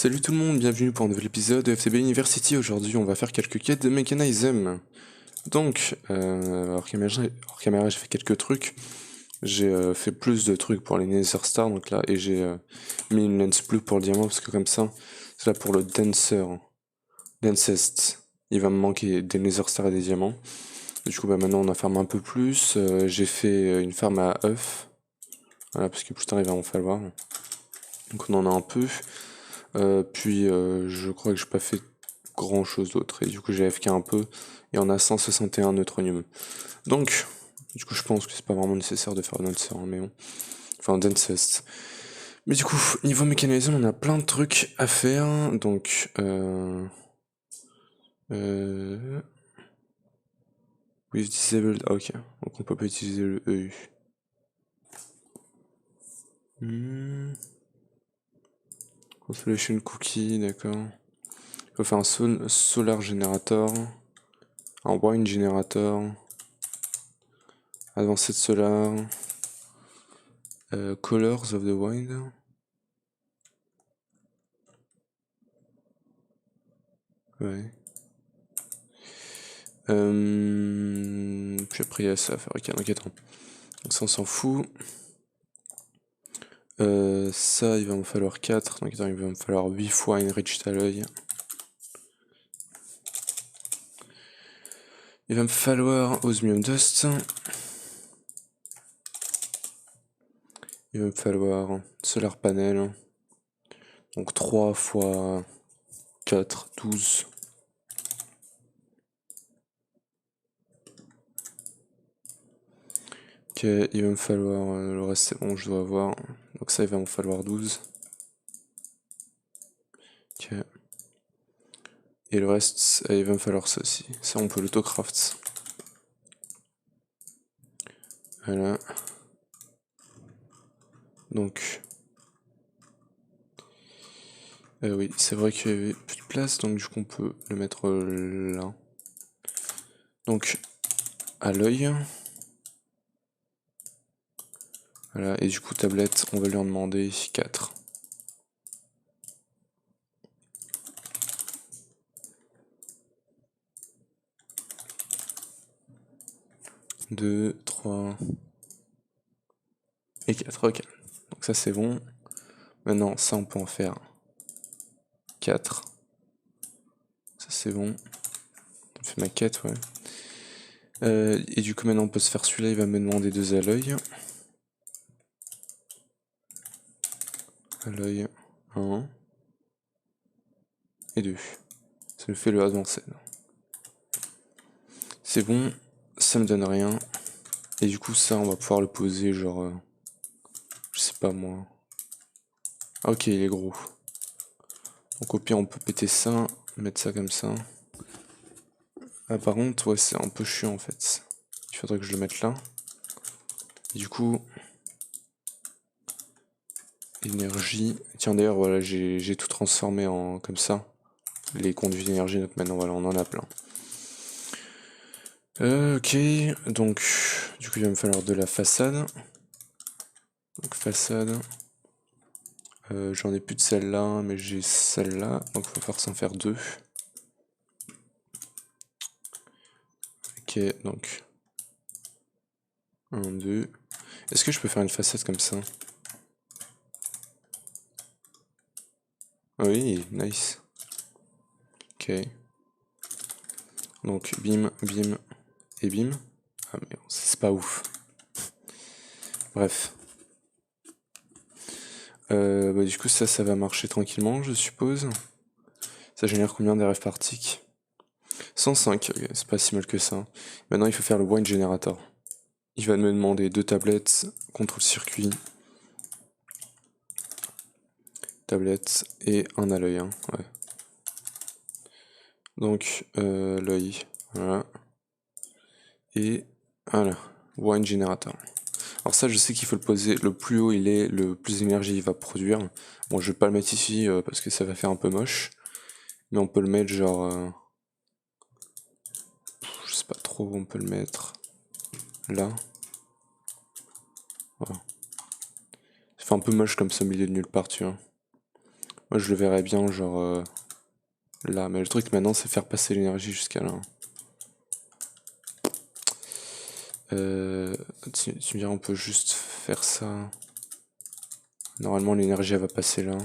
Salut tout le monde, bienvenue pour un nouvel épisode de FTB University. Aujourd'hui, on va faire quelques quêtes de Mechanism. Donc, hors caméra, j'ai fait quelques trucs. J'ai fait plus de trucs pour les Nether Stars, donc là, et j'ai mis une lens bleue pour le diamant, parce que comme ça, c'est là pour le Densest. Il va me manquer des Nether Stars et des diamants. Du coup, bah, maintenant, on en farme un peu plus. J'ai fait une farm à œufs. Voilà, parce que plus tard, il va en falloir. Donc, on en a un peu. Puis je crois que j'ai pas fait grand chose d'autre et du coup j'ai AFK un peu et on a 161 neutronium. Donc du coup je pense que c'est pas vraiment nécessaire de faire un dancer, mais bon. Enfin Dancest. Mais du coup niveau mécanisme on a plein de trucs à faire donc we've disabled. Ah, ok, donc on peut pas utiliser le EU. Constellation cookie, d'accord. Il faut faire un solar generator, un wine generator, advanced solar, colors of the wine. Ouais. Puis après il y a ça à faire. Ok, donc attends. Donc ça on s'en fout. Ça il va me falloir 4. Donc attends, il va me falloir 8 fois enriched alloy. Il va me falloir osmium dust. Il va me falloir solar panel. Donc 3 fois 4, 12. Ok, il va me falloir, le reste c'est bon, je dois avoir. Donc ça il va me falloir 12. Ok. Et le reste, il va me falloir ça aussi. Ça on peut l'autocraft. Voilà. Donc... oui, c'est vrai qu'il y avait plus de place, donc du coup on peut le mettre là. Donc, à l'œil. Voilà, et du coup tablette, on va lui en demander 4. 2, 3 et 4, ok. Donc ça c'est bon. Maintenant, ça on peut en faire 4. Ça c'est bon. On fait ma quête, ouais. Et du coup maintenant on peut se faire celui-là, il va me demander 2 à l'œil. À l'œil, 1 et 2. Ça me fait le avancé. C'est bon, ça me donne rien. Et du coup ça on va pouvoir le poser genre... je sais pas moi. Ah, ok, il est gros. Donc au pire on peut péter ça, mettre ça comme ça. Ah par contre ouais c'est un peu chiant en fait. Il faudrait que je le mette là. Et du coup... énergie. Tiens d'ailleurs voilà j'ai tout transformé en comme ça. Les conduits d'énergie, donc maintenant voilà on en a plein. Ok, donc du coup il va me falloir de la façade. Donc façade. J'en ai plus de celle-là, mais j'ai celle-là, donc il va falloir s'en faire 2. Ok, donc 1, 2. Est-ce que je peux faire une façade comme ça? Ah oui, nice. Ok. Donc bim, bim et bim. Ah mais c'est pas ouf. Bref. Bah, du coup ça va marcher tranquillement je suppose. Ça génère combien d'RF partiques? 105, okay, c'est pas si mal que ça. Maintenant il faut faire le wine generator. Il va me demander 2 tablettes, contrôle circuit, tablette et un à l'œil, hein, ouais. Donc l'œil, voilà. Et voilà, wine generator. Alors ça je sais qu'il faut le poser, le plus haut il est, le plus d'énergie il va produire. Bon je vais pas le mettre ici parce que ça va faire un peu moche. Mais on peut le mettre genre... je sais pas trop où on peut le mettre. Là. Voilà. Ça fait un peu moche comme ça au milieu de nulle part, tu vois. Moi je le verrais bien genre là, mais le truc maintenant c'est faire passer l'énergie jusqu'à là. Tu me diras on peut juste faire ça. Normalement l'énergie elle va passer là.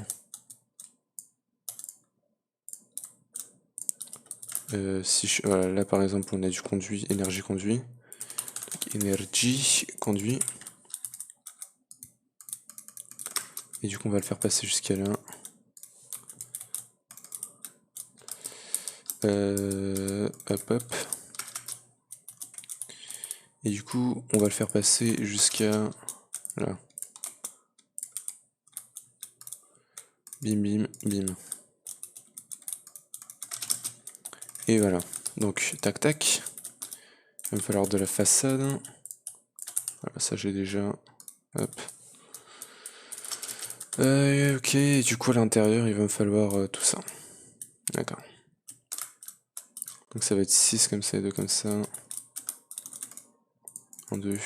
Voilà, là par exemple on a du conduit, énergie conduit. Donc, énergie conduit. Et du coup on va le faire passer jusqu'à là. Hop hop. Et du coup on va le faire passer jusqu'à là. Bim bim bim. Et voilà. Donc tac tac. Il va me falloir de la façade. Voilà, ça j'ai déjà. Hop. Ok, et du coup à l'intérieur il va me falloir tout ça. D'accord. Donc ça va être 6 comme ça et 2 comme ça. 1, 2.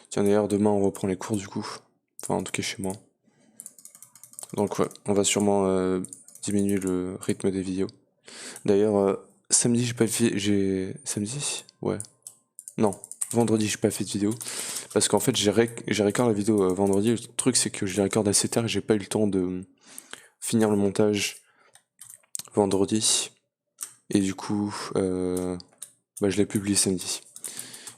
Tiens d'ailleurs demain on reprend les cours du coup. Enfin en tout cas chez moi. Donc ouais, on va sûrement diminuer le rythme des vidéos. D'ailleurs, samedi j'ai pas fait. Samedi? Ouais. Non, vendredi j'ai pas fait de vidéo. Parce qu'en fait j'ai record la vidéo vendredi. Le truc c'est que je les record assez tard et j'ai pas eu le temps de finir le montage vendredi. Et du coup, je l'ai publié samedi.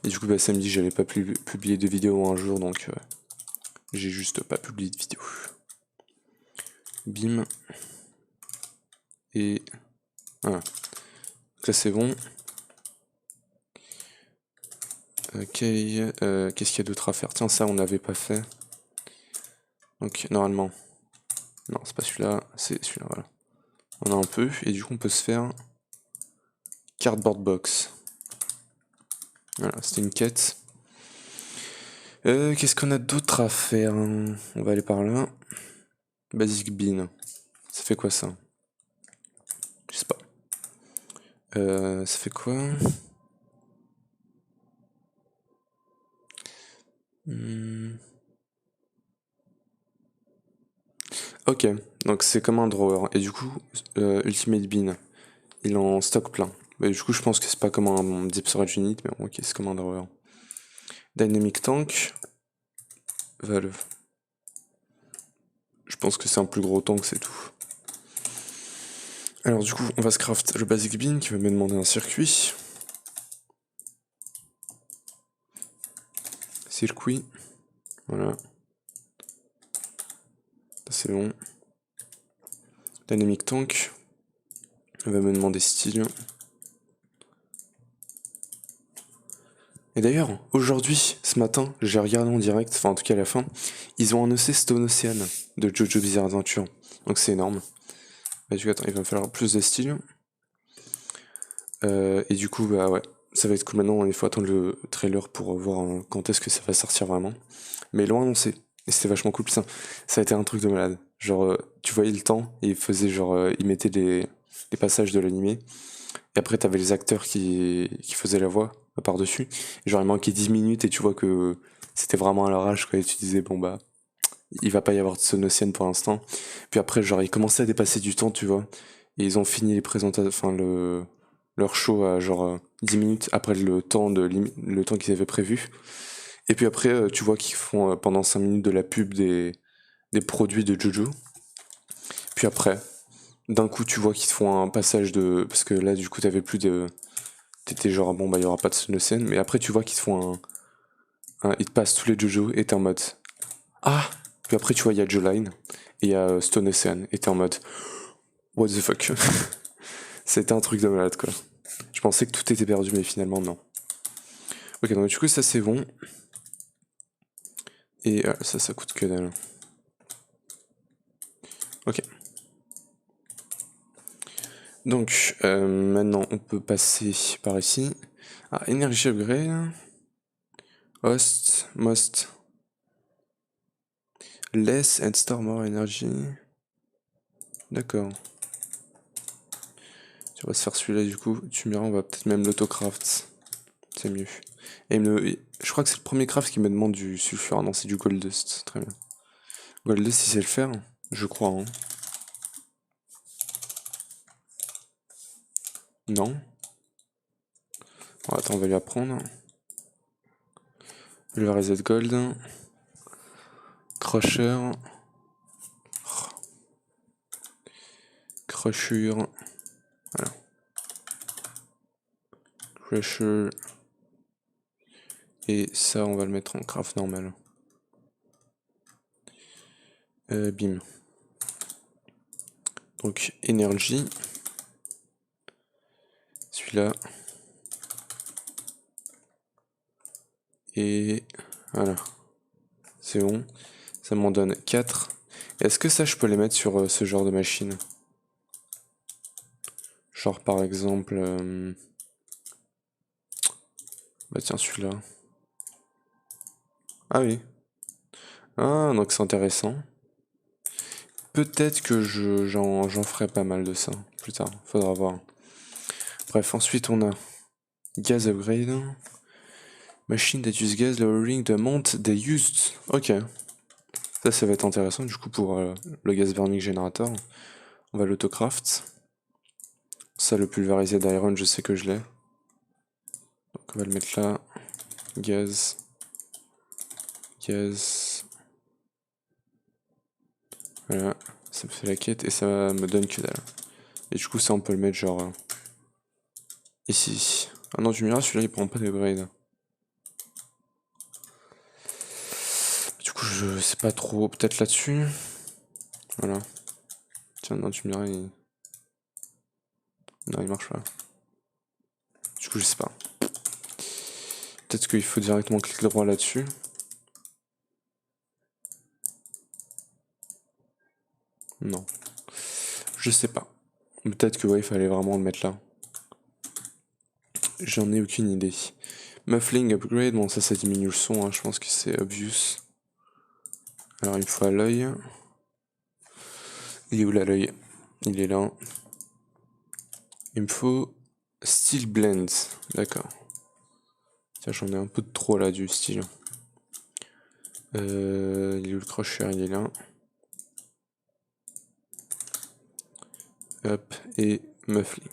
Et du coup, samedi, j'allais pas publier de vidéo en un jour, donc j'ai juste pas publié de vidéo. Bim. Et voilà. Donc là, c'est bon. Ok, qu'est-ce qu'il y a d'autre à faire? Tiens, ça, on n'avait pas fait. Donc, normalement. Non, c'est pas celui-là, c'est celui-là, voilà. On a un peu, et du coup, on peut se faire cardboard box. Voilà, c'était une quête. Qu'est-ce qu'on a d'autre à faire? On va aller par là. Basic bean. Ça fait quoi ça? Je sais pas. Ça fait quoi? Ok, donc c'est comme un drawer. Et du coup, Ultimate Bean, il en stocke plein. Bah, du coup, je pense que c'est pas comme un Deep Storage Unit, mais ok, c'est comme un drawer. Dynamic Tank, Valve. Je pense que c'est un plus gros tank, c'est tout. Alors du coup, on va se craft le Basic Bean qui va me demander un circuit. Circuit, voilà. C'est bon. Dynamic Tank, il va me demander style. Et d'ailleurs, aujourd'hui, ce matin, j'ai regardé en direct, enfin en tout cas à la fin, ils ont annoncé Stone Ocean de JoJo Bizarre Adventure. Donc c'est énorme. Bah, du coup, attends, il va me falloir plus de style. Et du coup, bah ouais, ça va être cool. Maintenant, il faut attendre le trailer pour voir quand est-ce que ça va sortir vraiment. Mais ils l'ont annoncé. Et c'était vachement cool. Ça a été un truc de malade. Genre, tu voyais le temps et il faisait genre, il mettait les passages de l'animé. Et après, t'avais les acteurs qui faisaient la voix par-dessus. Et genre, il manquait 10 minutes et tu vois que c'était vraiment à l'arrache, quoi. Et tu disais, bon bah, il va pas y avoir de Sonocienne pour l'instant. Puis après, genre, il commençait à dépasser du temps, tu vois. Et ils ont fini les présentations, enfin, leur show à genre 10 minutes après le temps qu'ils avaient prévu. Et puis après, tu vois qu'ils font pendant 5 minutes de la pub des produits de Jojo. Puis après, d'un coup, tu vois qu'ils te font un passage de. Parce que là, du coup, t'avais plus de. T'étais genre, bon, bah, il y aura pas de Snowsen. Mais après, tu vois qu'ils te font ils te passent tous les Jojo et t'es en mode. Ah! Puis après, tu vois, il y a Joline et il y a Stone Ocean. Et t'es en mode. What the fuck? C'était un truc de malade, quoi. Je pensais que tout était perdu, mais finalement, non. Ok, donc du coup, ça c'est bon. Et ça coûte que dalle. Ok. Donc, maintenant, on peut passer par ici. Ah, Energy Upgrade. Host, Most. Less and store more energy. D'accord. Tu vas se faire celui-là du coup. Tu me diras, on va peut-être même l'autocraft. C'est mieux. Je crois que c'est le premier craft qui me demande du sulfure. Ah non, c'est du Gold Dust. Très bien. Gold Dust, il sait le faire. Je crois, hein. Non. Bon, attends, on va lui apprendre. Pulverized Gold. Crusher. Crusher. Voilà. Crusher. Et ça, on va le mettre en craft normal. Bim. Donc, énergie. Celui-là. Et voilà. C'est bon. Ça m'en donne 4. Est-ce que ça, je peux les mettre sur ce genre de machine? Genre, par exemple... Bah tiens, celui-là. Ah oui. Ah, donc c'est intéressant. Peut-être que j'en ferai pas mal de ça plus tard. Faudra voir. Bref, ensuite on a Gas Upgrade. Machine that use gas lowering the amount they used. Ok. Ça va être intéressant du coup pour le gas burning generator. On va l'autocraft. Ça, le pulverisé d'iron, je sais que je l'ai. Donc on va le mettre là. Gaz. Gaz. Voilà. Ça me fait la quête et ça me donne que dalle. Et du coup ça on peut le mettre genre ici. Ah non, tu me diras, celui-là il prend pas d'upgrade. Du coup je sais pas trop, peut-être là-dessus. Voilà. Tiens, non, tu me diras, non, il marche pas. Du coup je sais pas. Peut-être qu'il faut directement cliquer droit là-dessus. Non. Je sais pas. Peut-être que ouais, il fallait vraiment le mettre là. J'en ai aucune idée. Muffling upgrade, bon ça diminue le son, hein, je pense que c'est obvious. Alors il me faut à l'œil. Il est où là l'œil? Il est là. Il me faut steel blend, d'accord. Tiens, j'en ai un peu de trop là du style. Il est où le crusher? Il est là. Hop, et muffling.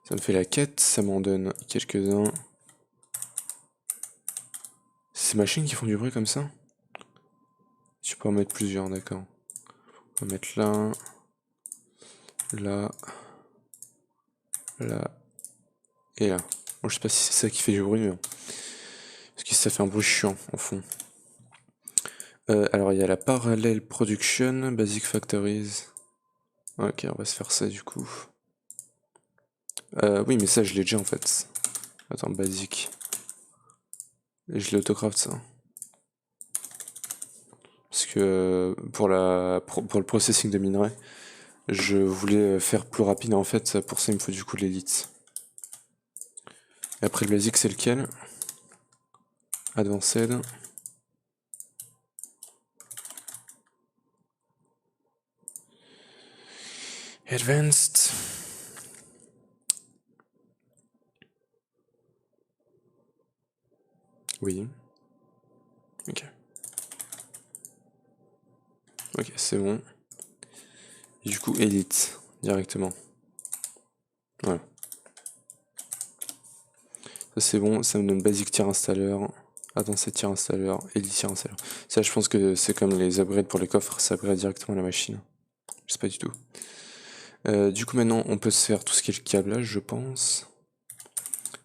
Ça me fait la quête, ça m'en donne quelques-uns. Ces machines qui font du bruit comme ça? Je peux en mettre plusieurs, d'accord. On va mettre là, là, là, et là. Bon, je sais pas si c'est ça qui fait du bruit, mais parce que ça fait un bruit chiant en fond. Alors il y a la Parallel Production, Basic Factories. Ok, on va se faire ça du coup. Oui, mais ça je l'ai déjà en fait. Attends, Basic. Je l'ai autocraft ça. Parce que pour le processing de minerais, je voulais faire plus rapide en fait. Pour ça, il me faut du coup l'élite. Et après le basic, c'est lequel? Advanced. Advanced. Oui. Ok. Ok, c'est bon. Et du coup, Elite, directement. Voilà. Ça c'est bon, ça me donne Basic Tier Installer, Advanced Tier Installer, Elite Tier Installer. Ça, je pense que c'est comme les upgrades pour les coffres, ça upgrade directement la machine. Je sais pas du tout. Du coup, maintenant, on peut se faire tout ce qui est le câblage, je pense.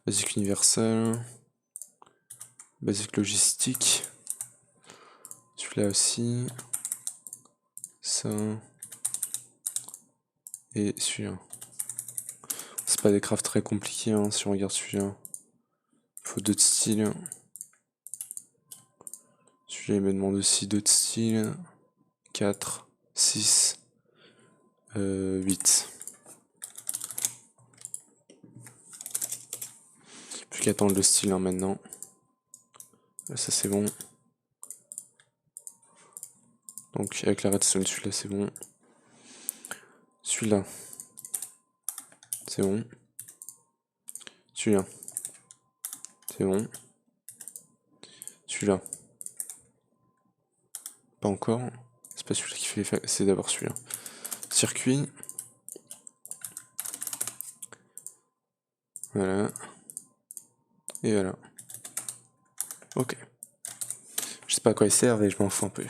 Basic Universal. Basic Logistique. Celui-là aussi. Ça. Et celui-là. C'est pas des crafts très compliqués, hein, si on regarde celui-là. Il faut d'autres styles. Celui-là, il me demande aussi d'autres styles. 4, 6, 8. Plus qu'à attendre le style hein, maintenant. Ça c'est bon. Donc avec la redstone, celui-là c'est bon. Celui-là. C'est bon. Celui-là. C'est bon. Celui-là. Pas encore. C'est pas celui-là qui fait l'effet, c'est d'abord celui-là. Circuit. Voilà. Et voilà. Ok. Je sais pas à quoi ils servent et je m'en fous un peu.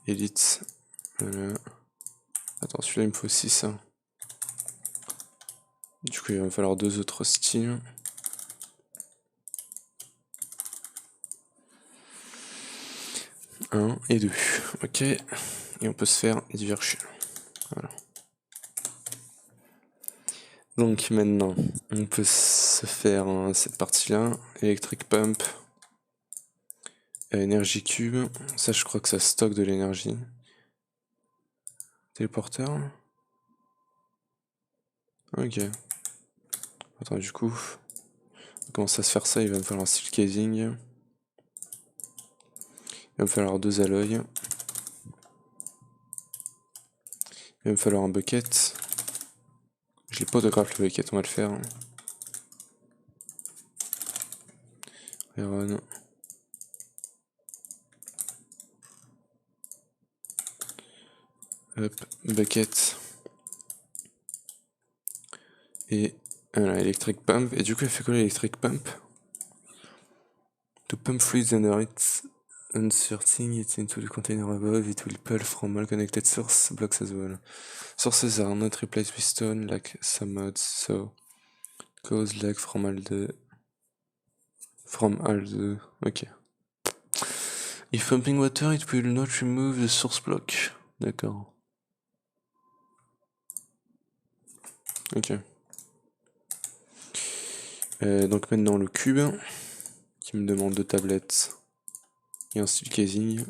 Elite. Voilà. Attends, celui-là il me faut aussi ça. Du coup il va me falloir 2 autres styles. Un et 2. Ok. Et on peut se faire diversion. Voilà. Donc maintenant, on peut se faire cette partie-là. Electric Pump. Énergie Cube. Ça, je crois que ça stocke de l'énergie. Téléporteur. Ok. Attends, du coup, on commence à se faire ça. Il va me falloir un steel casing. Il va me falloir 2 alloys. Il va me falloir un bucket. Je l'ai pas autographe le bucket, on va le faire. Iron. Hop, bucket. Et voilà, electric pump. Et du coup, il fait quoi l'electric pump? To pump fluids under it, inserting it into the container above, it will pull from all connected source blocks as well. Sources are not replaced with stone like some mods, so cause lag from all the... Ok. If pumping water, it will not remove the source block. D'accord. Ok. Donc maintenant le cube, qui me demande 2 tablettes et un steel casing.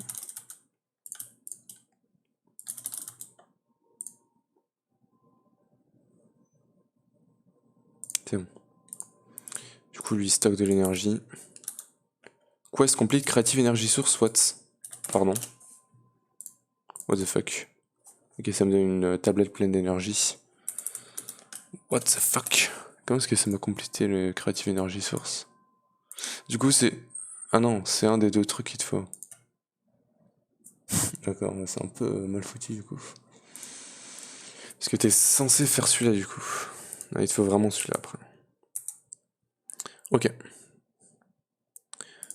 C'est bon. Du coup lui il stocke de l'énergie. Quest complete creative energy source, what? Pardon. What the fuck? Ok, ça me donne une tablette pleine d'énergie. What the fuck? Comment est-ce que ça m'a complété le creative energy source? Du coup c'est... Ah non, c'est un des 2 trucs qu'il te faut. D'accord, c'est un peu mal foutu du coup. Parce que t'es censé faire celui-là du coup. Ah, il te faut vraiment celui-là après. Ok.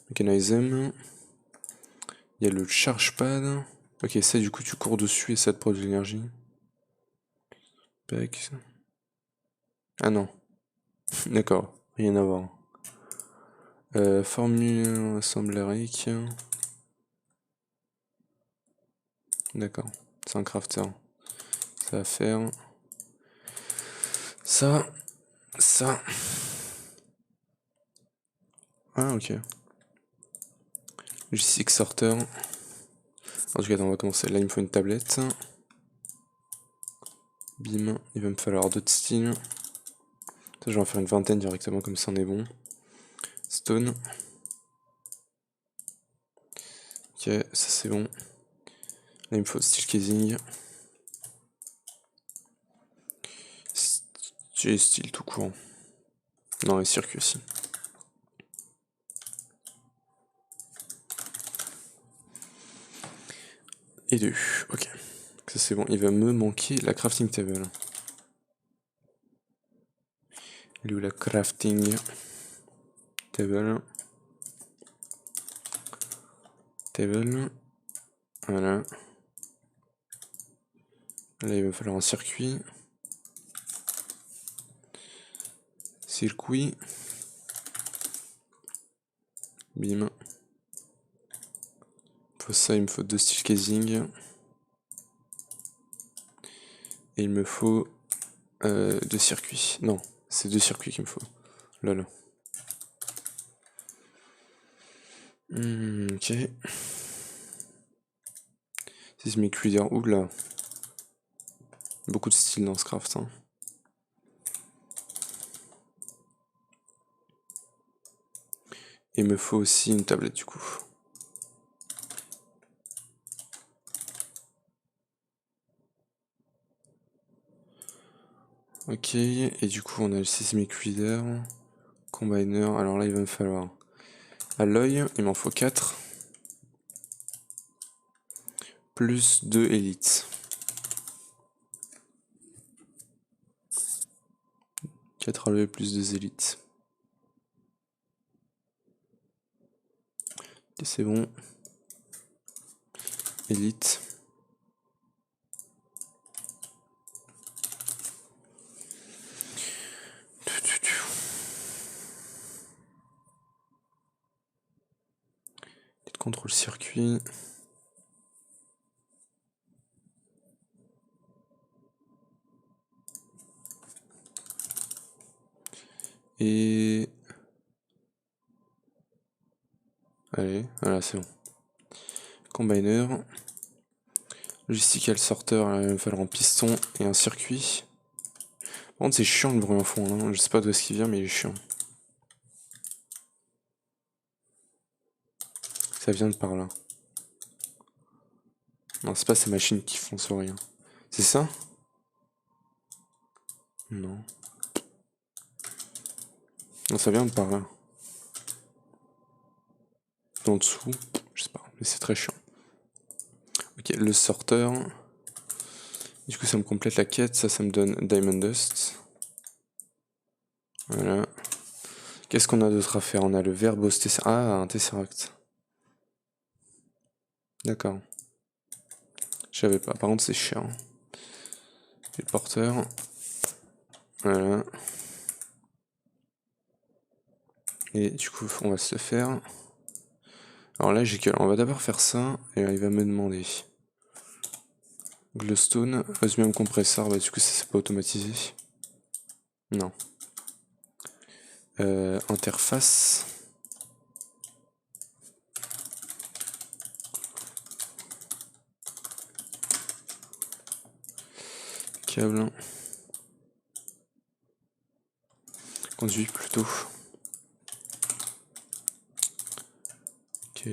Mechanism. Il y a le charge pad. Ok, ça du coup tu cours dessus et ça te produit de l'énergie. Pack. Ah non. D'accord, rien à voir. Formule assemblérique. D'accord, c'est un crafter. Ça va faire ça, ça. Ah ok. G6 sorter. En tout cas, on va commencer. Là, il me faut une tablette. Bim, il va me falloir d'autres styles. Ça, je vais en faire une vingtaine directement, comme ça on est bon. Stone. Ok, ça c'est bon. Là, il me faut steel casing. Style tout court. Non, les circuits aussi. Et 2, ok. Ça c'est bon, il va me manquer la crafting table. Elle est où la crafting table? Table. Voilà. Là il va falloir un circuit. Circuit. Bim. Pour ça il me faut 2 steel casing. Et il me faut 2 circuits. Non, c'est 2 circuits qu'il me faut. Lol. Ok. Seismic Reader, oula. Beaucoup de style dans ce craft. Hein. Il me faut aussi une tablette du coup. Ok, et du coup on a le Seismic Reader, Combiner, alors là il va me falloir Alloy, il m'en faut 4. plus 2 élites. 4 relevés plus 2 élites. Ok, c'est bon. Élite. Contrôle circuit. Et... Allez, voilà, c'est bon. Combiner. Logistical sorter, il va falloir un piston et un circuit. Par contre, c'est chiant le bruit en fond, hein. Je sais pas d'où est-ce qu'il vient, mais il est chiant. Ça vient de par là. Non, c'est pas ces machines qui font ça rien. C'est ça? Non. Non, ça vient de par là. En dessous, je sais pas, mais c'est très chiant. Ok, le sorteur. Du coup, ça me complète la quête, ça me donne Diamond Dust. Voilà. Qu'est-ce qu'on a d'autre à faire? On a le verbose Tesseract. Ah, un Tesseract. D'accord. Je savais pas. Par contre, c'est cher. Les porteurs. Voilà. Et du coup, on va se le faire. Alors là, j'ai que... On va d'abord faire ça, et il va me demander... Glowstone, osmium compressor, bah du coup ça c'est pas automatisé. Non. Interface. Câble. Conduit plutôt. Ok.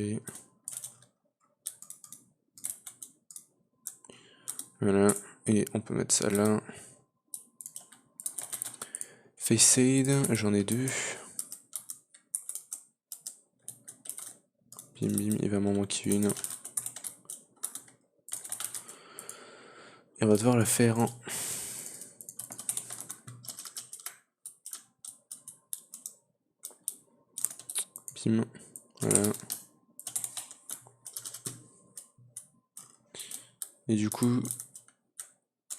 Voilà. Et on peut mettre ça là. Facade, j'en ai 2. Bim bim, il va m'en manquer une. Et on va devoir le faire en... Bim. Voilà. Et du coup...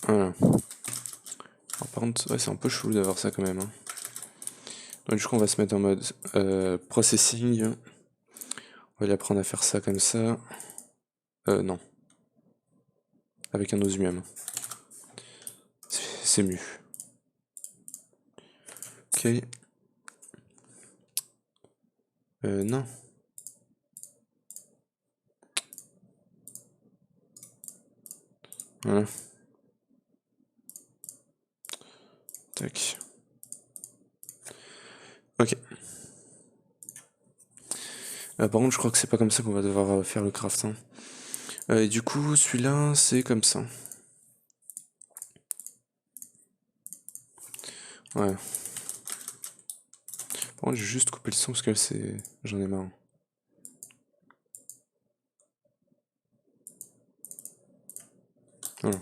Voilà. Alors, par contre, ouais, c'est un peu chelou d'avoir ça quand même. Hein. Donc du coup, on va se mettre en mode processing. On va lui apprendre à faire ça comme ça. Non. Avec un osmium. C'est mieux. Ok. Non. Voilà. Tac. Ok. Par contre, je crois que c'est pas comme ça qu'on va devoir faire le craft. Hein. Et du coup, celui-là, c'est comme ça. Ouais. Par contre, j'ai juste coupé le son parce que c'est... J'en ai marre. Voilà.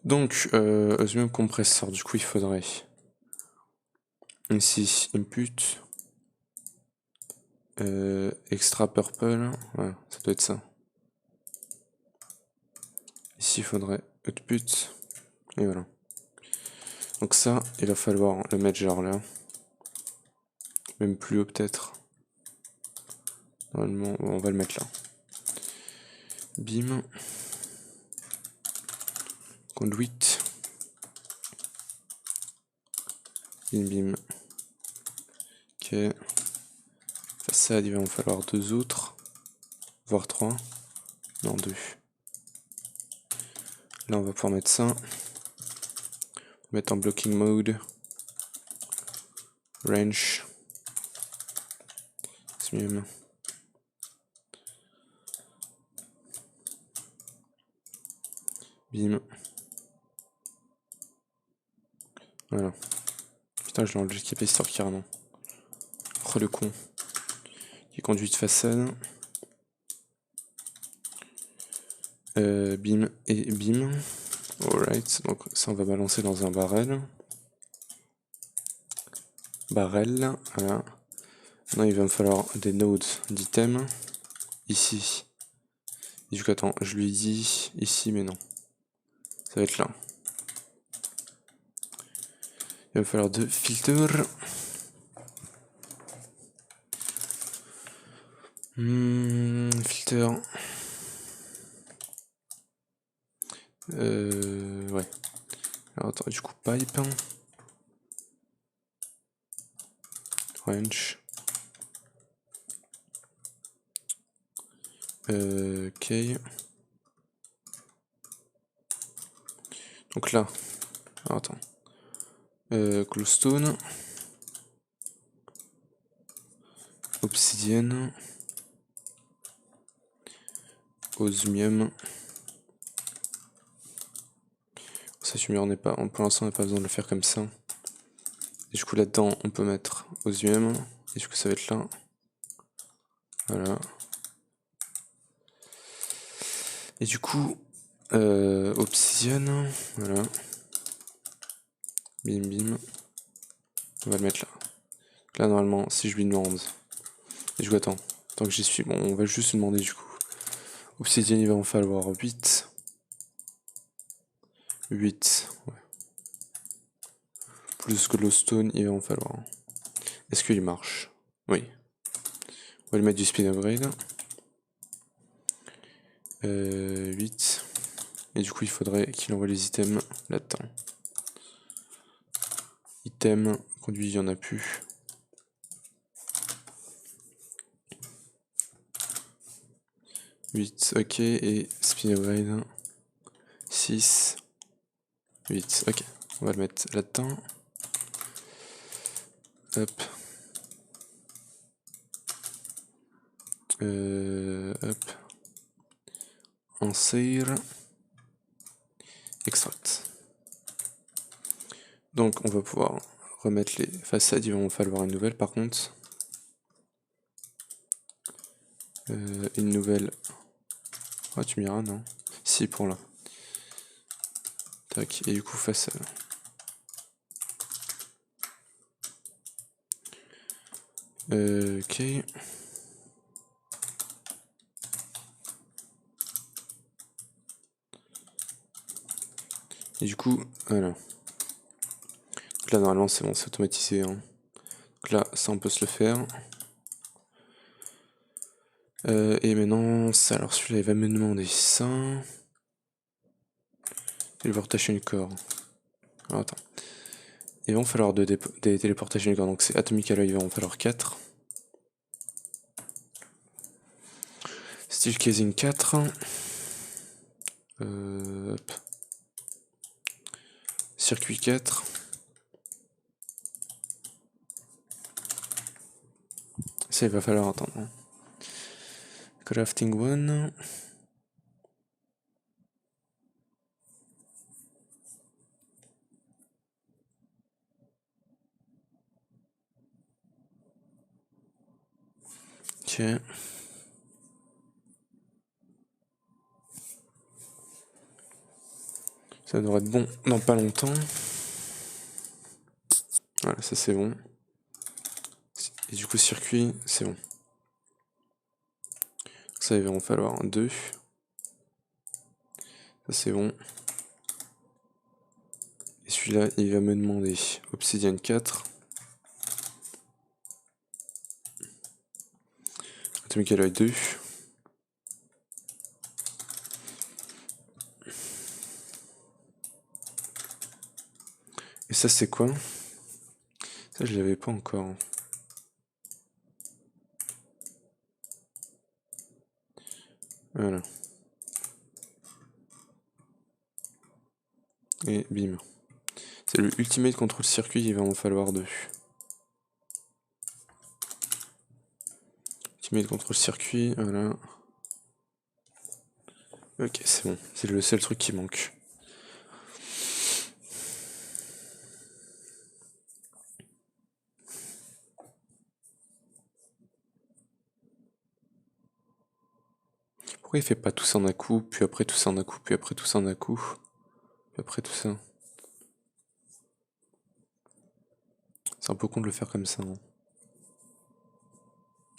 Donc, osmium compressor, du coup, il faudrait... Ici, input... extra purple, ouais, ça doit être ça. Ici, il faudrait output, et voilà. Donc ça, il va falloir le mettre genre là. Même plus haut peut-être. Normalement, on va le mettre là. Bim. Conduit. Bim bim. Ok. Façade, il va en falloir 2 autres. Voire 3. Non, 2. Là, on va pouvoir mettre ça. Mettre en blocking mode. Wrench. Osmium. Bim. Voilà. Putain, je l'ai enlevé le capaciteur carrément. Oh le con. Qui conduit de façade. Bim et bim. Alright, donc ça on va balancer dans un barrel. Barrel, voilà. Maintenant il va me falloir des nodes d'items. Ici. Et du coup attends, je lui dis ici mais non. Ça va être là. Il va me falloir 2 filters. Filter. Ouais. Alors attends, du coup pipe. Range. Ok. Donc là. Alors attends. Glowstone. Obsidienne. Osmium. Ça on n'est pas. Pour l'instant on n'a pas besoin de le faire comme ça. Et du coup là-dedans on peut mettre osmium. Et du coup ça va être là. Voilà. Et du coup obsidienne. Voilà. Bim bim. On va le mettre là. Là normalement si je lui demande. Et du coup attends. Tant que j'y suis. Bon on va juste lui demander du coup. Obsidienne il va en falloir 8. 8. Ouais. Plus glowstone il va en falloir. Est-ce qu'il marche? Oui. On va lui mettre du speed upgrade. 8. Et du coup, il faudrait qu'il envoie les items là-dedans. Item, conduit, il n'y en a plus. « 8, ok, et speed upgrade. 6. 8, ok. On va le mettre là-dedans. Hop. Hop. Insert. Extract. Donc on va pouvoir remettre les façades, il va en falloir une nouvelle par contre. Une nouvelle. Ah tu m'iras non? Si pour là. Tac, et du coup façade. Ok. Et du coup, voilà. Donc là normalement c'est bon, c'est automatisé. Hein. Donc là, ça on peut se le faire. Et maintenant, ça, alors celui-là il va me demander ça. Téléportation corps. Alors, attends. Il va en falloir des téléportations corps, donc c'est Atomic Alloy, il va en falloir 4. Steel Casing 4. Hop. Circuit 4. Ça il va falloir attendre. Crafting 1. Ok. Ça devrait être bon dans pas longtemps. Voilà, ça c'est bon. Et du coup, circuit, c'est bon. Ça, il va en falloir 2. Ça c'est bon. Et celui-là, il va me demander Obsidian 4. Atomic Alloy 2. Et ça c'est quoi? Ça je l'avais pas encore. Voilà. Et bim. C'est le Ultimate Control Circuit, il va en falloir 2. Ultimate Control Circuit, voilà. Ok, c'est bon. C'est le seul truc qui manque. Pourquoi il fait pas tout ça en un coup, puis après tout ça en un coup, puis après tout ça en un coup, puis après tout ça? C'est un peu con de le faire comme ça, hein.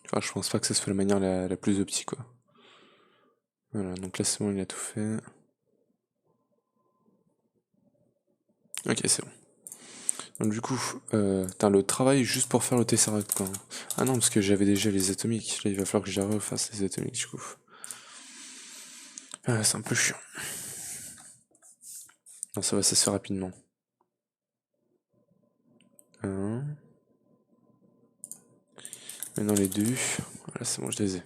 Enfin, je pense pas que ce soit la manière la plus optique, quoi. Voilà, donc là c'est bon, il a tout fait. Ok, c'est bon. Donc du coup, t'as le travail juste pour faire le Tesseract, quoi. Ah non, parce que j'avais déjà les atomiques. Là, il va falloir que je refasse les atomiques, du coup. Ah, c'est un peu chiant. Non, ça va, ça se fait rapidement. Un. Maintenant les deux. Voilà, c'est bon, je les ai.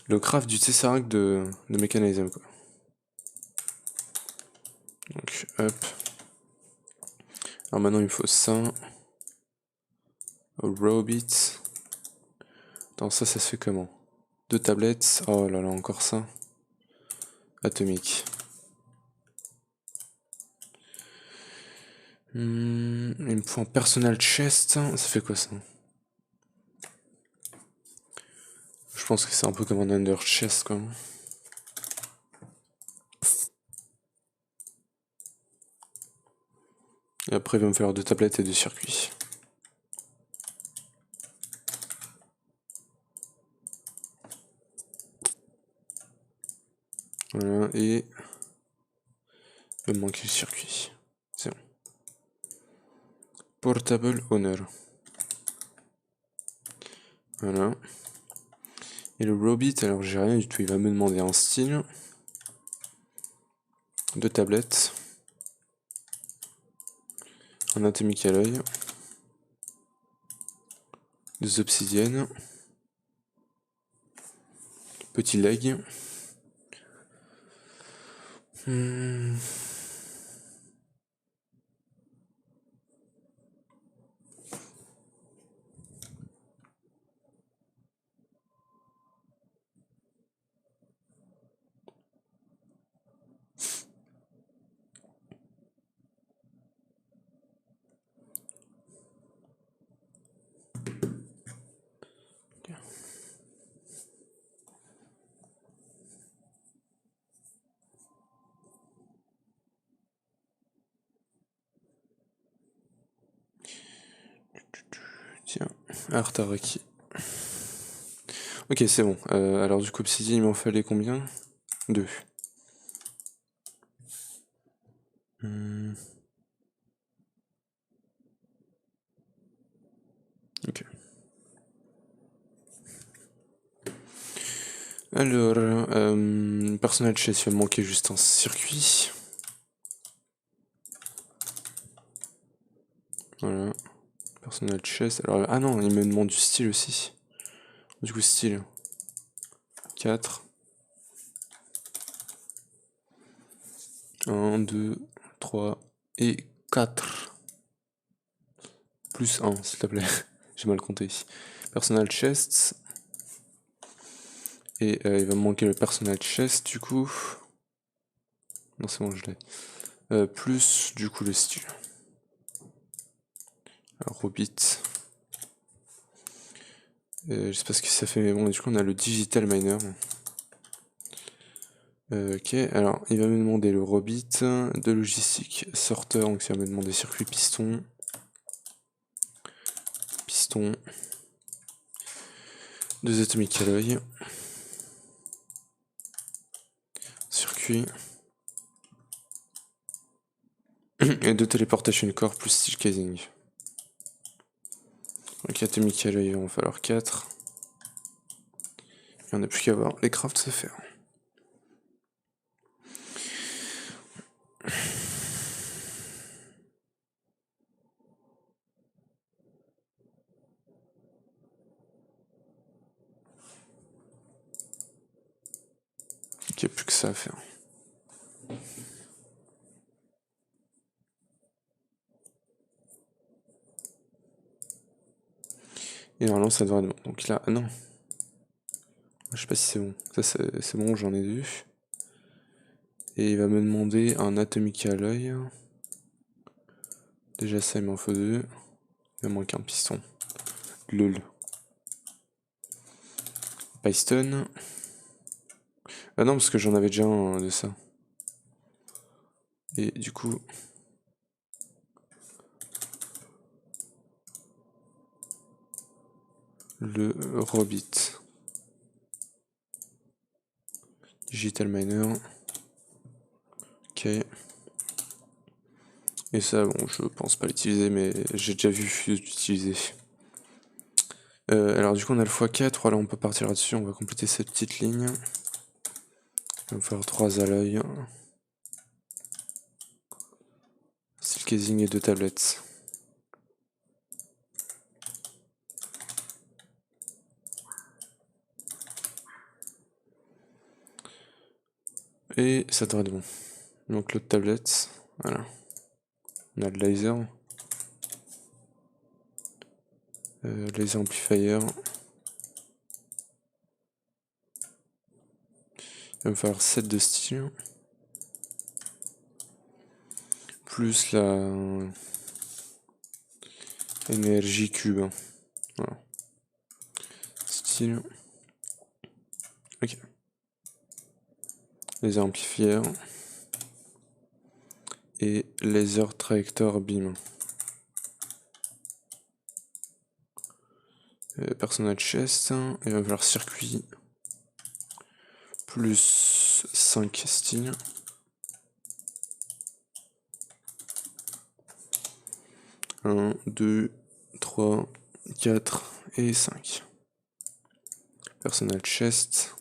Le craft du Tesseract de Mechanism, quoi. Donc, hop. Alors maintenant, il me faut ça. Robit. Attends, ça se fait comment? 2 tablettes. Oh là là, encore ça. Atomique. Il me faut un personal chest. Ça fait quoi ça? Je pense que c'est un peu comme un under chest, quoi. Et après, il va me falloir 2 tablettes et 2 circuits. Voilà, et il va me manquer le circuit. C'est bon. Portable Honor. Voilà. Et le Robit, alors j'ai rien du tout. Il va me demander un style. 2 tablettes. Un atomique à l'œil. 2 obsidiennes. Petit leg. Tiens, Artaraki. Ok, c'est bon. Alors du coup, obsidienne, il m'en fallait combien? 2. Ok. Alors, personnel chest, il va me manquer juste un circuit. Voilà. Personnel chest. Alors, ah non, il me demande du style aussi. Du coup, style. 4. 1, 2, 3 et 4. Plus 1, s'il te plaît. J'ai mal compté. Personal chest. Et il va me manquer le personal chest, du coup. Non, c'est bon, je l'ai. Plus, du coup, le style. Alors, Robit. Je sais pas ce que ça fait, mais bon, du coup, on a le Digital Miner. Ok, alors il va me demander le Robit, de logistique, sorter, donc il va me demander circuit piston. Piston. 2 atomiques à l'œil. Circuit. Et 2 téléportation core plus steel casing. Donc atomique à l'œil, il va en falloir 4. Il n'y en a plus qu'à voir, les crafts se faire. Il n'y a plus que ça à faire. Et normalement ça devrait être bon. Donc là, non. Je sais pas si c'est bon. Ça c'est bon, j'en ai 2. Et il va me demander un atomique à l'œil. Déjà ça il m'en faut 2. Il me manque un piston. Lol. Pystone. Ah non, parce que j'en avais déjà un de ça. Et du coup... le Robit. Digital Miner. Ok. Et ça, bon, je pense pas l'utiliser, mais j'ai déjà vu l'utiliser. Alors du coup, on a le x4, voilà, on peut partir là-dessus, on va compléter cette petite ligne. On va faire 3 alloys. Steel casing et 2 tablettes. Et ça devrait être bon. Donc l'autre tablette, voilà. On a le laser. Laser amplifier. Il va me falloir 7 de steel. Plus la énergie cube. Voilà. Steel. Ok. Laser amplifier. Et laser trajector beam. Personnel chest. Et il va falloir circuit. Plus 5 steel. 1, 2, 3, 4 et 5. Personnel chest.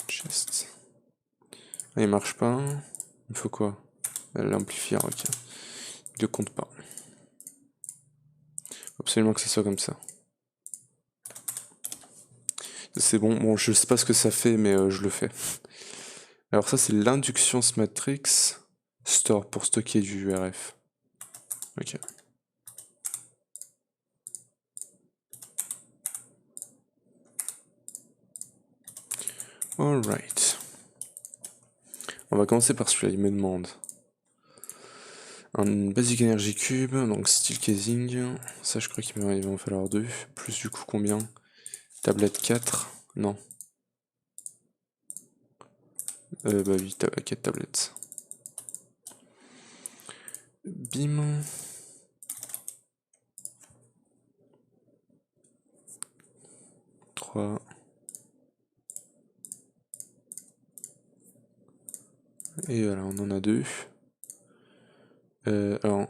Chest. Ah, il marche pas. Il faut quoi? L'amplifier, ok. Il ne compte pas. Faut absolument que ça soit comme ça. C'est bon. Bon, je sais pas ce que ça fait, mais je le fais. Alors ça, c'est l'induction matrix store pour stocker du URF. Ok. Alright. On va commencer par celui-là, il me demande. Un basic energy cube, donc steel casing. Ça, je crois qu'il va en falloir 2. Plus du coup combien? Tablette 4. Non. Bah oui, 4 tablettes. Bim. Et voilà, on en a 2. Alors,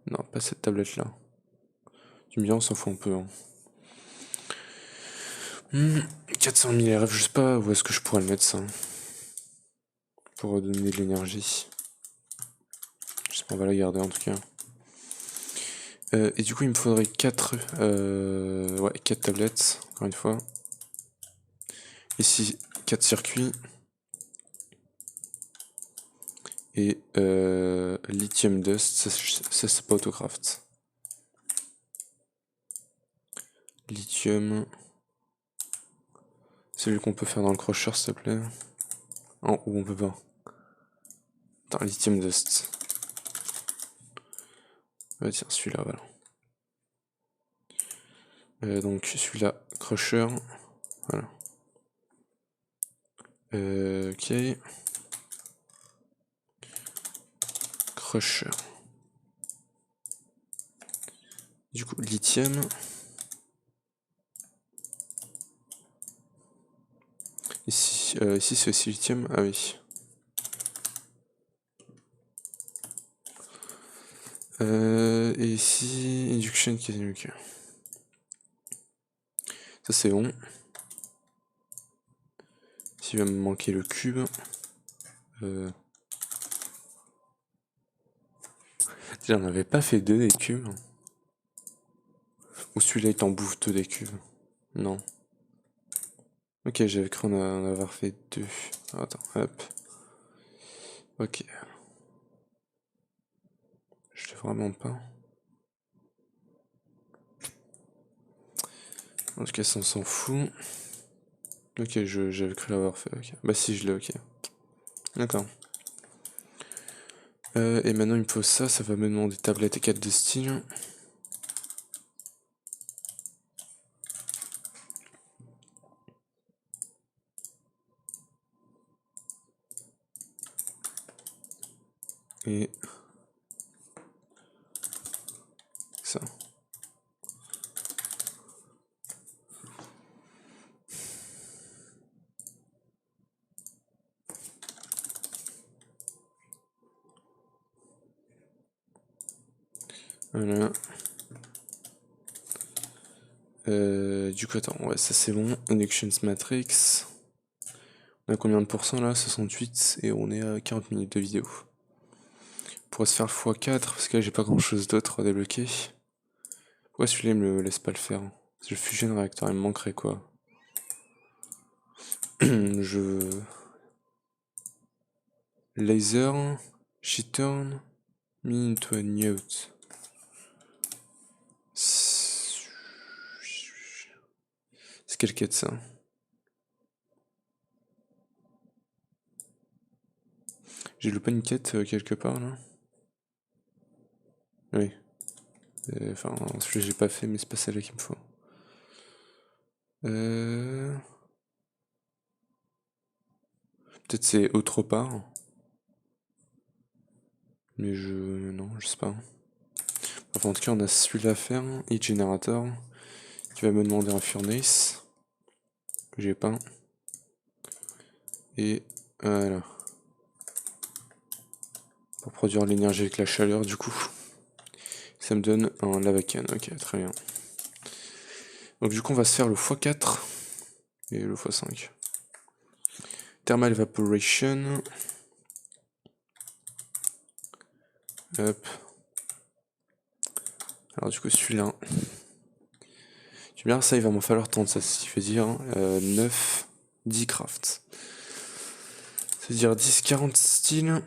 non, pas cette tablette là. Tu me dis, on s'en fout un peu. Hein. 400 000 RF, je sais pas où est-ce que je pourrais le mettre ça. Pour donner de l'énergie. Je sais pas, on va la garder en tout cas. Et du coup, il me faudrait 4 tablettes, encore une fois. Ici, 4 circuits. Et lithium dust, ça c'est pas autocraft. Lithium. Celui qu'on peut faire dans le crusher, s'il te plaît. Oh, ou on peut pas. Attends, lithium dust. Ouais, tiens, celui-là, voilà. Donc celui-là, crusher. Voilà. Ok. Crusher. Du coup, lithium. Ici, ici c'est aussi lithium. Ah oui. Et ici, induction casing. Ok. Ça c'est bon. Ici il va me manquer le cube. J'en avais pas fait 2 des cubes. Ou celui-là il t'en bouffe 2 des cubes. Non. Ok, j'avais cru en avoir fait 2. Attends, hop. Ok. Je l'ai vraiment pas. En tout cas, ça on s'en fout. Ok, j'avais cru l'avoir fait. Ok. Bah si, je l'ai, ok. D'accord. Et maintenant il me faut ça, ça va me demander tablette et 4 de style. Et ça. Voilà. Du coup, attends, ouais, ça c'est bon. Inductions Matrix. On a combien de pourcents là? 68 et on est à 40 minutes de vidéo. On pourrait se faire le x4 parce que là j'ai pas grand chose d'autre à débloquer. Pourquoi celui-là il me laisse pas le faire? Si je fusionne réacteur, il me manquerait quoi? Je... Laser, she turn me into a newt. C'est quelle quête ça? J'ai loupé une quête quelque part là? Oui. Enfin, celui-là j'ai pas fait, mais c'est pas celle-là qu'il me faut. Peut-être c'est autre part. Mais non, je sais pas. Enfin, en tout cas, on a celui-là à faire, Heat Generator, qui va me demander un Furnace, que j'ai pas. Et voilà. Pour produire l'énergie avec la chaleur, du coup. Ça me donne un lava can, ok, très bien. Donc du coup, on va se faire le x4 et le x5. Thermal Evaporation. Hop. Alors du coup, celui-là... Tu bien, ça, il va m'en falloir 30, ça, c'est ce qui veut dire 9, 10 crafts. C'est-à-dire 10, 40 style.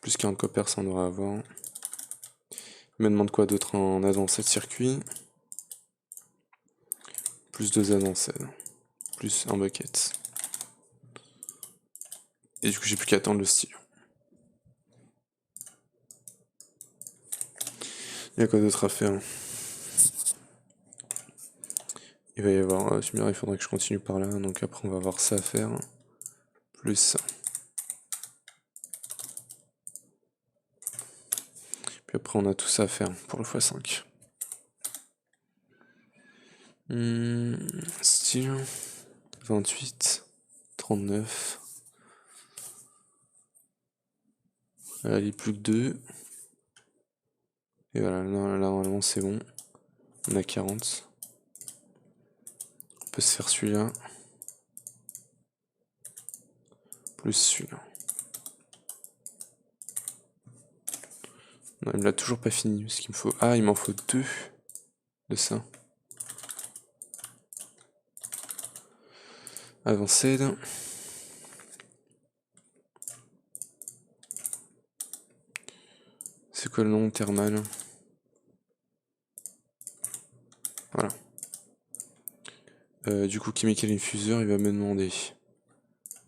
Plus qu'un copper, ça on devrait avoir. Il me demande quoi d'autre en avancée de circuit? Plus 2 avancées. Plus un bucket. Et du coup, j'ai plus qu'à attendre le style. Il y a quoi d'autre à faire? Il va y avoir... il faudrait que je continue par là. Donc après, on va avoir ça à faire. Plus ça. Puis après, on a tout ça à faire pour le x5. Style 28, 39. Il est plus que 2. Et voilà, là normalement c'est bon. On a 40. On peut se faire celui-là. Plus celui-là. Non, il me l'a toujours pas fini. Parce qu'il me faut... Ah, il m'en faut 2 de ça. Avancé. C'est quoi le nom? Thermal. Voilà. Du coup, Chemical Infuseur, il va me demander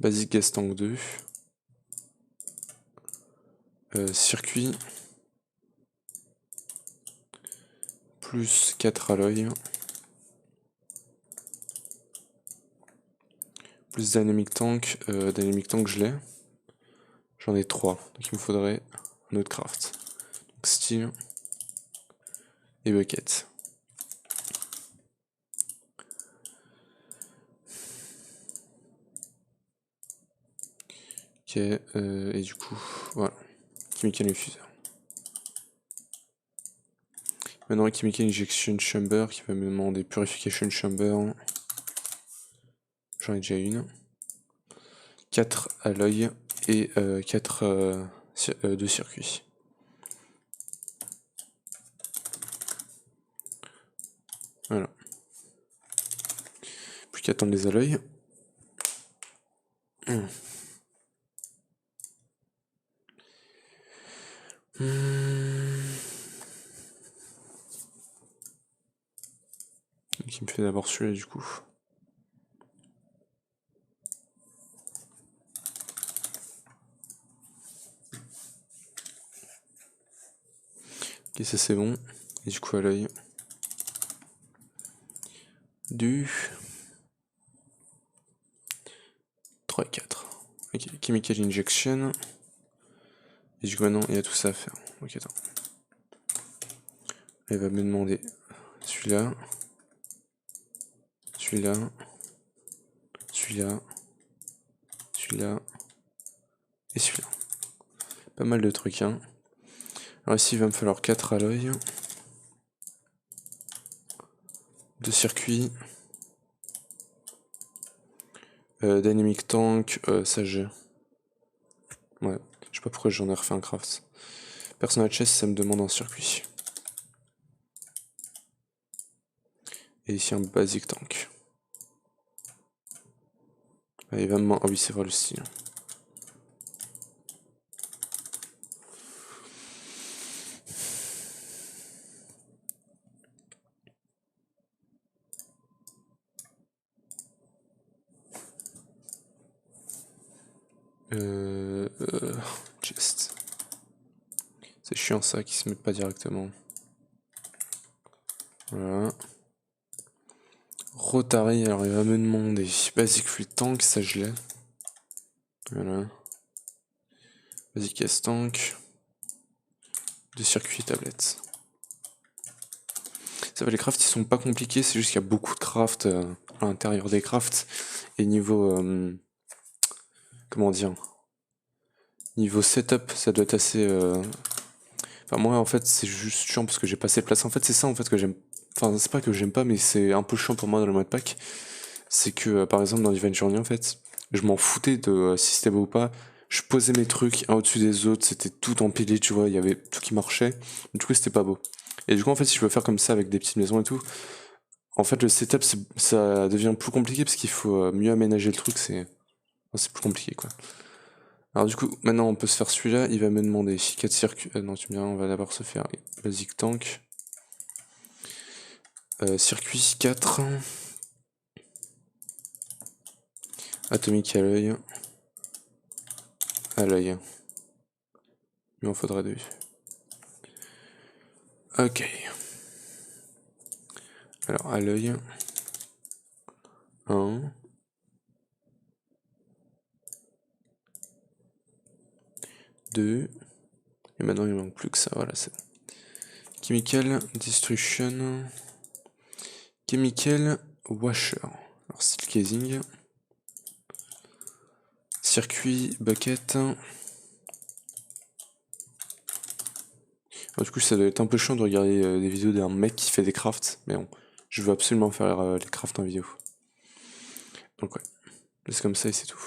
Basic Gas Tank 2. Circuit. Plus 4 alloys. Plus Dynamic Tank. Dynamic Tank, je l'ai. J'en ai 3. Donc il me faudrait un autre craft. Donc steel. Et bucket. Ok, et du coup, voilà. Chemical Infuseur. Maintenant, Chemical Injection Chamber qui va me demander Purification Chamber. J'en ai déjà une. 4 alloys et 4 de circuits. Voilà. Plus qu'à attendre les alloys. Qui me fait d'abord celui-là du coup. Ok, ça c'est bon. Et du coup à l'œil. Du 3 et 4. Ok, Chemical Injection. Et du coup maintenant il y a tout ça à faire. Ok, attends. Elle va me demander celui-là, celui-là, celui-là, celui-là et celui-là. Pas mal de trucs, hein. Alors ici il va me falloir 4 alloys, 2 circuits, Dynamic Tank, ça j'ai. Ouais, je sais pas pourquoi j'en ai refait un craft. Personal Chest, ça me demande un circuit. Et ici un Basic Tank. Ah, il va me... Ah oui, c'est vrai le style. Chest. C'est chiant ça, qu'ils se mettent pas directement. Voilà. Rotary, alors il va me demander Basic Fluid Tank, ça je l'ai. Voilà. Basic Gas Tank. 2 circuits tablettes. Ça va, les crafts ils sont pas compliqués, c'est juste qu'il y a beaucoup de crafts à l'intérieur des crafts. Et niveau... comment dire, niveau setup, ça doit être assez... Enfin moi en fait c'est juste chiant parce que j'ai pas assez de place. En fait c'est ça en fait que j'aime... Enfin c'est pas que j'aime pas mais c'est un peu chiant pour moi dans le modpack. C'est que par exemple dans Divine Journey en fait, je m'en foutais de si c'était beau ou pas. Je posais mes trucs un au-dessus des autres, c'était tout empilé, tu vois, il y avait tout qui marchait. Du coup c'était pas beau. Et du coup en fait si je veux faire comme ça avec des petites maisons et tout, en fait le setup ça devient plus compliqué parce qu'il faut mieux aménager le truc, c'est plus compliqué quoi. Alors du coup, maintenant on peut se faire celui-là, il va me demander 4 circuits... non, tu me diras, on va d'abord se faire Basic Tank. Circuit 4. Atomic Alloy. Alloy. Il m'en faudra 2. Ok. Alors, Alloy. 1. 2. Et maintenant il manque plus que ça, voilà, c'est bon. Chemical Destruction. Chemical Washer. Alors, Steel Casing. Circuit Bucket. Alors, du coup, ça doit être un peu chiant de regarder des vidéos d'un mec qui fait des crafts, mais bon, je veux absolument faire les crafts en vidéo. Donc ouais, laisse comme ça et c'est tout.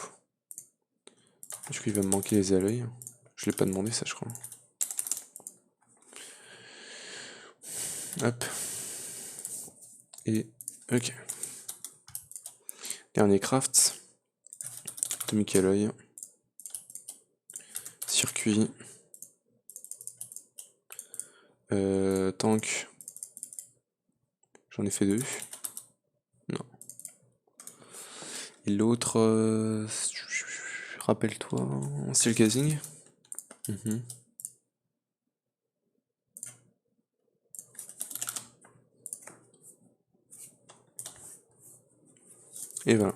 Du coup, il va me manquer les alloys. Je l'ai pas demandé ça, je crois. Hop. Et ok. Dernier craft. Atomic Alloy. Circuit. Tank. J'en ai fait 2. Non. Et l'autre... rappelle-toi... Steel Casing. Et voilà.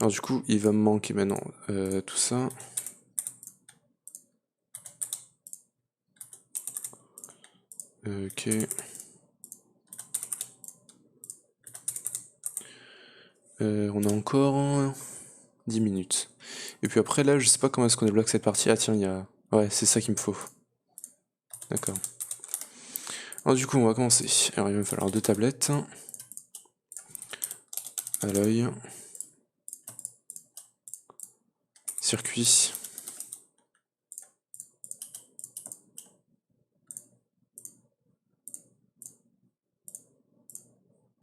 Alors du coup, il va me manquer maintenant tout ça. Ok. On a encore 10 minutes. Et puis après là, je sais pas comment est-ce qu'on débloque cette partie. Ah tiens, il y a... Ouais, c'est ça qu'il me faut. D'accord. Alors du coup, on va commencer. Alors il va me falloir 2 tablettes. Alloy. Circuit.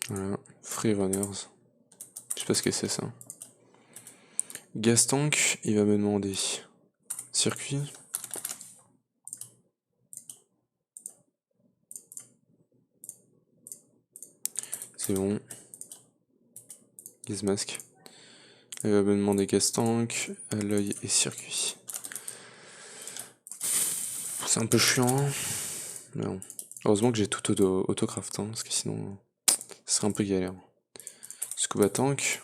Voilà. Free Runners. Je sais pas ce que c'est ça. Gas Tank, il va me demander circuit. C'est bon. Gas Mask. Il va me demander Gas Tank, Alloy et circuit. C'est un peu chiant. Mais bon. Heureusement que j'ai tout autocraft, hein, parce que sinon, ce serait un peu galère. Scuba Tank.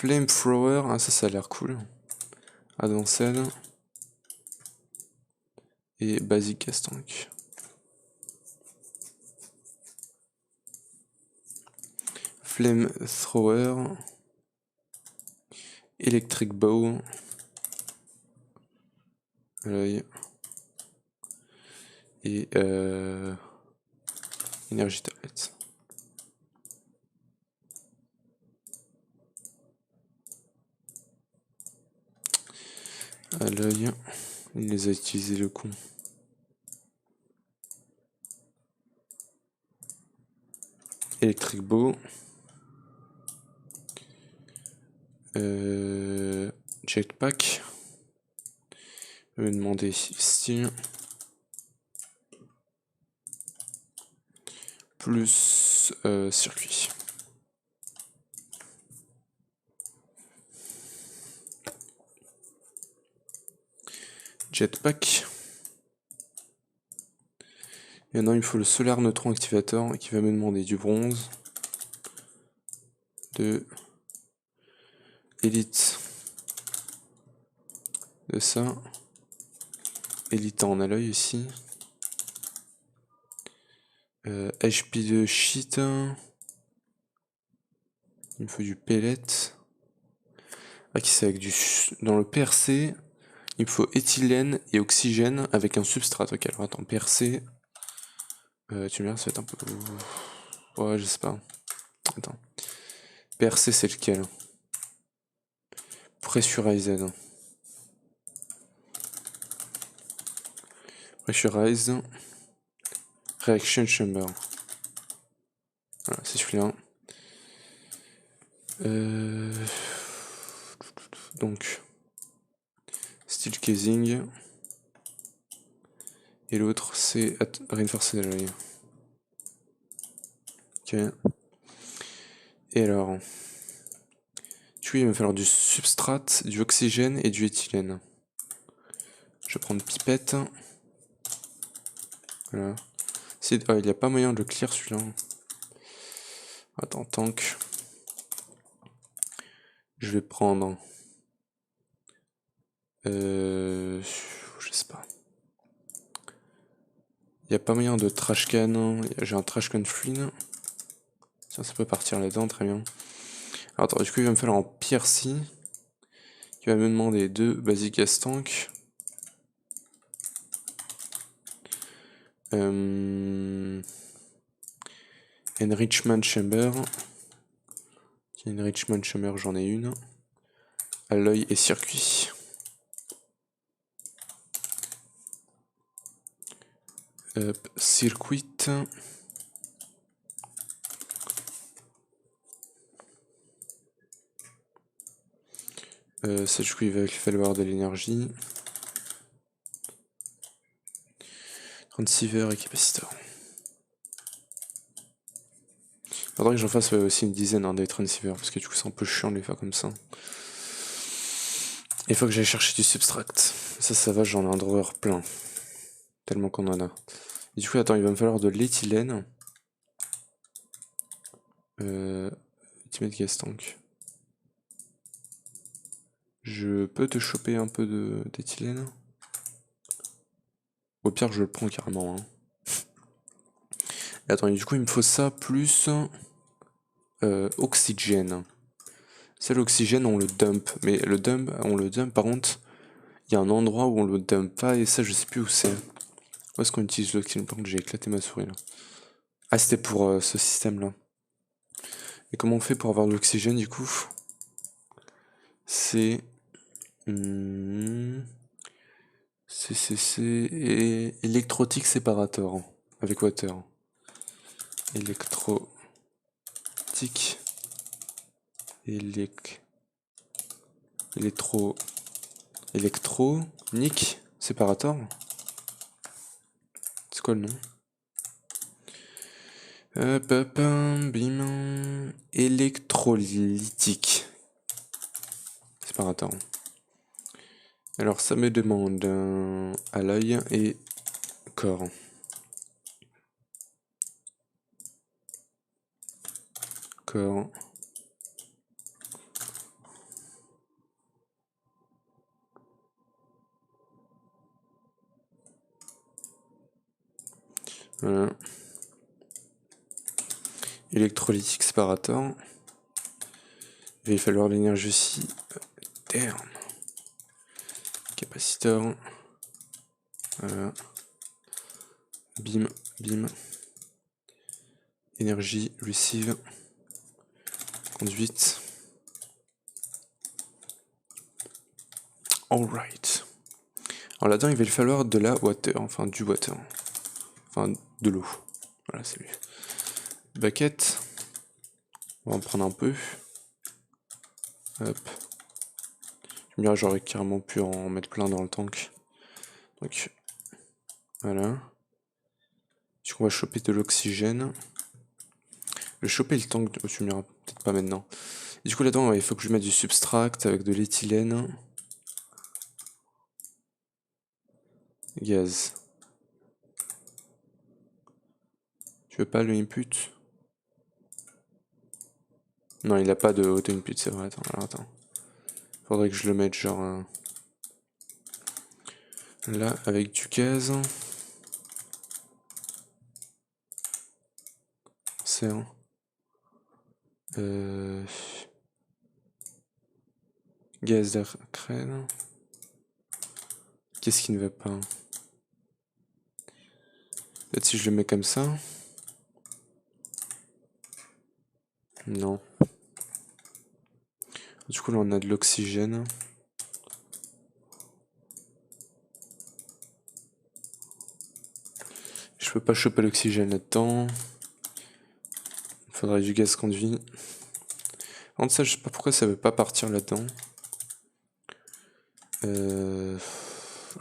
Flamethrower, ah ça a l'air cool. Advanced. Et Basic Gas Tank. Flamethrower. Electric Bow. À l'œil. Et Energy Target. À l'œil. Il les a utilisés le con. Electric Bow. Jetpack. Je vais demander style. Plus circuit. Jetpack. Et maintenant il me faut le Solar Neutron Activator qui va me demander du bronze, de Elite, de ça, Elite en alloy ici, HP de shit, il me faut du pellet, ah qui c'est avec du... dans le PRC, il me faut éthylène et oxygène avec un substrat, ok alors attends, PRC, tu me dis ça va être un peu... Ouais je sais pas, attends, PRC c'est lequel? Pressurized. Pressurized. Reaction Chamber. Voilà, c'est celui-là. Donc, Steel Casing. Et l'autre, c'est Reinforced Alloy. Ok. Et alors, tu vois, il va me falloir du substrat, du oxygène et du éthylène. Je vais prendre pipette. Voilà. Oh, il n'y a pas moyen de le clear celui-là. Attends, tank. Je vais prendre... je sais pas. Il n'y a pas moyen de trash can. J'ai un trash can fluide. Tiens, ça peut partir là-dedans, très bien. Alors, attends, du coup, il va me falloir en PRC. Qui va me demander 2 Basic Gas Tank. Enrichment Chamber. Enrichment Chamber, j'en ai une. Alloy et circuit. Circuit. Ça, du coup, il va falloir de l'énergie. Transceiver et capaciteur. Faudrait que j'en fasse aussi une dizaine des transceivers, parce que du coup, c'est un peu chiant de les faire comme ça. Il faut que j'aille chercher du substract. Ça va, j'en ai un drawer plein. Tellement qu'on en a. Et du coup, attends, il va me falloir de l'éthylène. Ultimate Gas Tank. Je peux te choper un peu d'éthylène? Au pire, je le prends carrément. Hein. Et attends, du coup, il me faut ça plus oxygène. Ça, l'oxygène, on le dump. Mais on le dump, par contre, il y a un endroit où on le dump pas, et ça, je sais plus où c'est. Où est-ce qu'on utilise l'oxygène? Par contre, j'ai éclaté ma souris là. Ah, c'était pour ce système-là. Et comment on fait pour avoir de l'oxygène, du coup? C'est... et électrotique séparator avec water. Électrotique électronique séparator. C'est quoi le nom? Bim. Électrolytique séparator. Alors ça me demande à l'œil et corps. Corps. Voilà. Électrolytique séparateur. Il va falloir l'énergie aussi. Damn. Capaciteur. Voilà. Bim, bim. Énergie, receive. Conduite. Alright. Alors là-dedans, il va lui falloir de la water, enfin du water. Enfin, de l'eau. Voilà, c'est lui. Bucket. On va en prendre un peu. Hop. Je me dirais, j'aurais carrément pu en mettre plein dans le tank. Donc, voilà. Du coup, on va choper de l'oxygène. Je vais choper le tank, tu me diras peut-être pas maintenant. Et du coup, là-dedans, ouais, il faut que je mette du substract avec de l'éthylène. Gaz. Tu veux pas le input? Non, il a pas de auto input, c'est vrai. Attends, alors attends. Faudrait que je le mette genre là avec du gaz. C'est un. Gaz d'air crème. Qu'est-ce qui ne va pas? Peut-être si je le mets comme ça. Non. Du coup là on a de l'oxygène. Je peux pas choper l'oxygène là-dedans. Il faudrait du gaz conduit. Entre ça, je sais pas pourquoi ça veut pas partir là-dedans.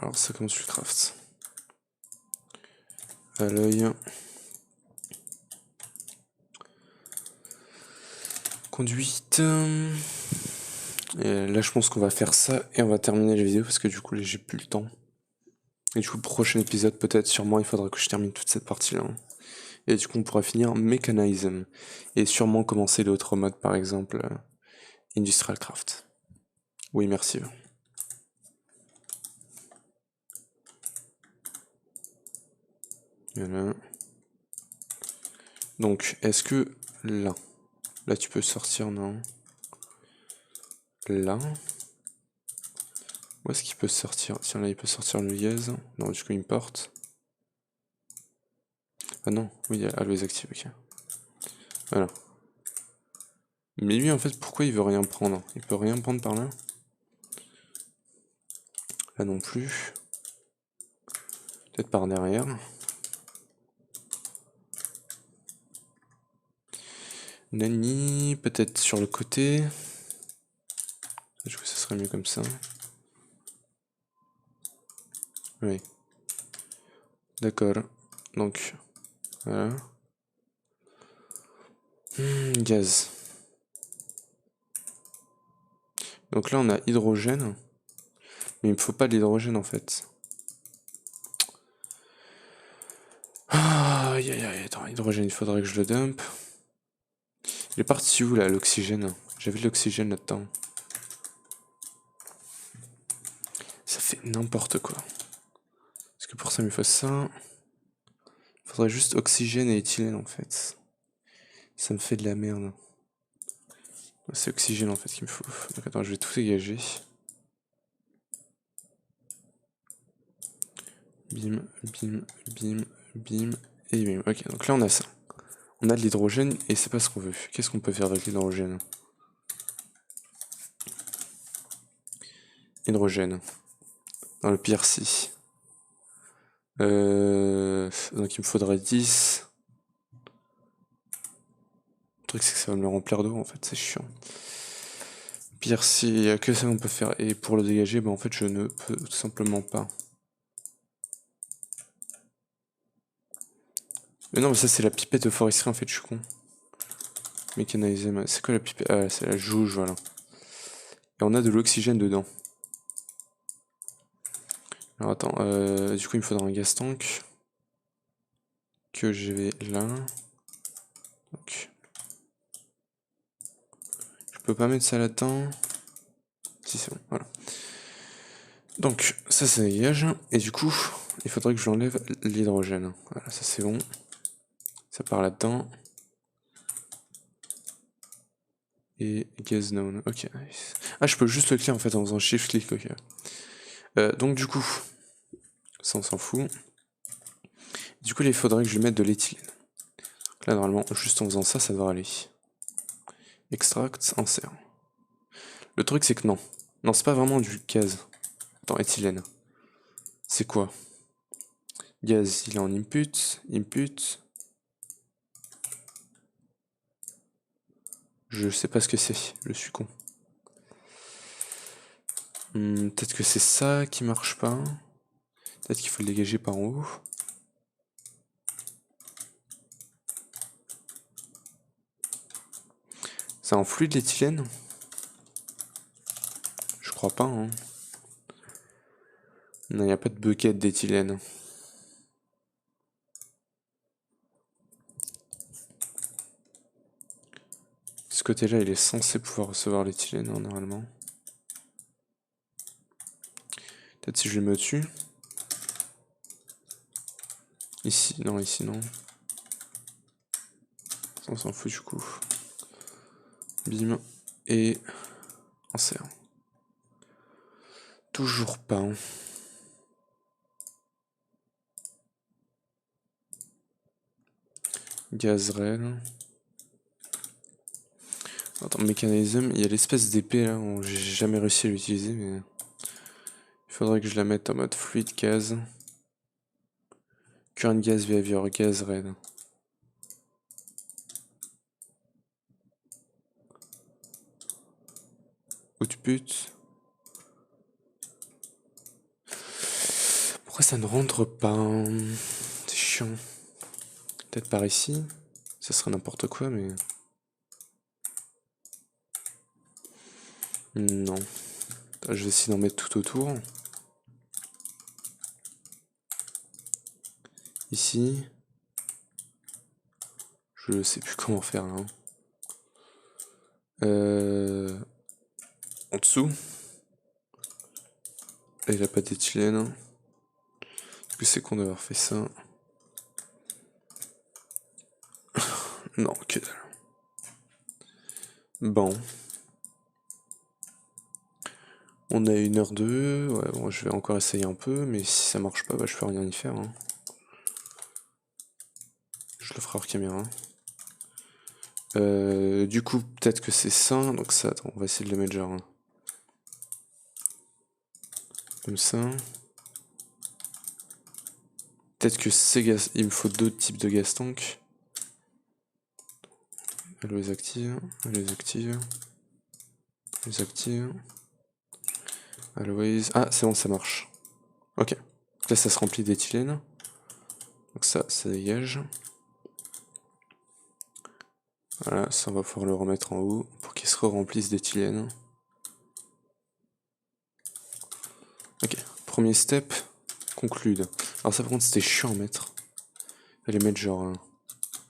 Alors ça, comment tu le craftes? À l'œil. Conduite. Et là je pense qu'on va faire ça et on va terminer la vidéo parce que du coup là j'ai plus le temps. Et du coup le prochain épisode peut-être sûrement il faudra que je termine toute cette partie là. Et du coup on pourra finir Mechanism. Et sûrement commencer l'autre mode par exemple Industrial Craft. Oui merci. Voilà. Donc est-ce que là tu peux sortir, non? Là. Où est-ce qu'il peut sortir? Tiens, là, il peut sortir le gaz. Non, du coup, il me porte. Ah non, oui, always active, ok. Voilà. Mais lui, en fait, pourquoi il veut rien prendre? Il peut rien prendre par là? Là non plus. Peut-être par derrière. Nani, peut-être sur le côté. Du coup, ça serait mieux comme ça. Oui. D'accord. Donc, voilà. Gaz. Donc là, on a hydrogène. Mais il me faut pas de l'hydrogène, en fait. Ah, aïe aïe aïe, attends, hydrogène, il faudrait que je le dump. Il est parti où, là, l'oxygène? J'avais de l'oxygène là-dedans. Ça fait n'importe quoi. Parce que pour ça, il me faut ça. Il faudrait juste oxygène et éthylène, en fait. Ça me fait de la merde. C'est oxygène, en fait, qu'il me faut. Donc attends, je vais tout dégager. Bim, bim, bim, bim, et bim. Ok, donc là, on a ça. On a de l'hydrogène, et c'est pas ce qu'on veut. Qu'est-ce qu'on peut faire avec l'hydrogène? Hydrogène. Dans le PRC. Donc il me faudrait 10. Le truc c'est que ça va me le remplir d'eau en fait, c'est chiant. Pire si que ça on peut faire. Et pour le dégager, bah en fait je ne peux tout simplement pas. Mais non mais ça c'est la pipette de foresterie en fait, je suis con. Mécanisé, c'est quoi la pipette? Ah c'est la jauge, voilà. Et on a de l'oxygène dedans. Alors attends, du coup il me faudra un gas tank. Que je vais là. Donc. Je peux pas mettre ça là-dedans. Si c'est bon, voilà. Donc ça dégage. Et du coup, il faudrait que je l'enlève l'hydrogène. Voilà, ça c'est bon. Ça part là-dedans. Et gas known. Ok, nice. Ah, je peux juste le cliquer en fait en faisant shift click. Ok. Donc du coup, ça on s'en fout. Du coup, là, il faudrait que je lui mette de l'éthylène. Là, normalement, juste en faisant ça, ça devrait aller. Extract, insert. Le truc, c'est que non. Non, c'est pas vraiment du gaz. Attends, éthylène. C'est quoi? Gaz, il est en input. Input. Je sais pas ce que c'est. Je suis con. Peut-être que c'est ça qui marche pas. Peut-être qu'il faut le dégager par en haut. C'est en fluide l'éthylène? Je crois pas, hein. Non, il n'y a pas de bucket d'éthylène. Ce côté-là, il est censé pouvoir recevoir l'éthylène, hein, normalement. Peut-être si je le mets au-dessus. Ici, non, ici, non. On s'en fout du coup. Bim. Et... insert. Toujours pas, hein. Gazrel. Attends, mécanisme, il y a l'espèce d'épée là, j'ai jamais réussi à l'utiliser, mais... il faudrait que je la mette en mode fluide gaz. Current gas behavior, gaz red. Output. Pourquoi ça ne rentre pas? C'est chiant. Peut-être par ici. Ça serait n'importe quoi, mais... non. Je vais essayer d'en mettre tout autour. Ici. Je sais plus comment faire là. En dessous. Là, il a pas d'éthylène. Est-ce que c'est con d'avoir fait ça? Non, que dalle. Bon. On a 1h02. Ouais, bon, je vais encore essayer un peu, mais si ça marche pas, bah, je peux rien y faire, hein. Je le ferai hors caméra. Du coup, peut-être que c'est ça. Donc ça, attends, on va essayer de le mettre genre... comme ça. Peut-être que c'est gaz... il me faut d'autres types de gas tank. Elle les active, elle les active. Elle les active. Always. Ah, c'est bon, ça marche. Ok. Là, ça se remplit d'éthylène. Donc ça dégage. Voilà, ça on va pouvoir le remettre en haut pour qu'il se remplisse d'éthylène. Ok, premier step, conclude. Alors ça par contre c'était chiant à mettre. Fallait mettre genre...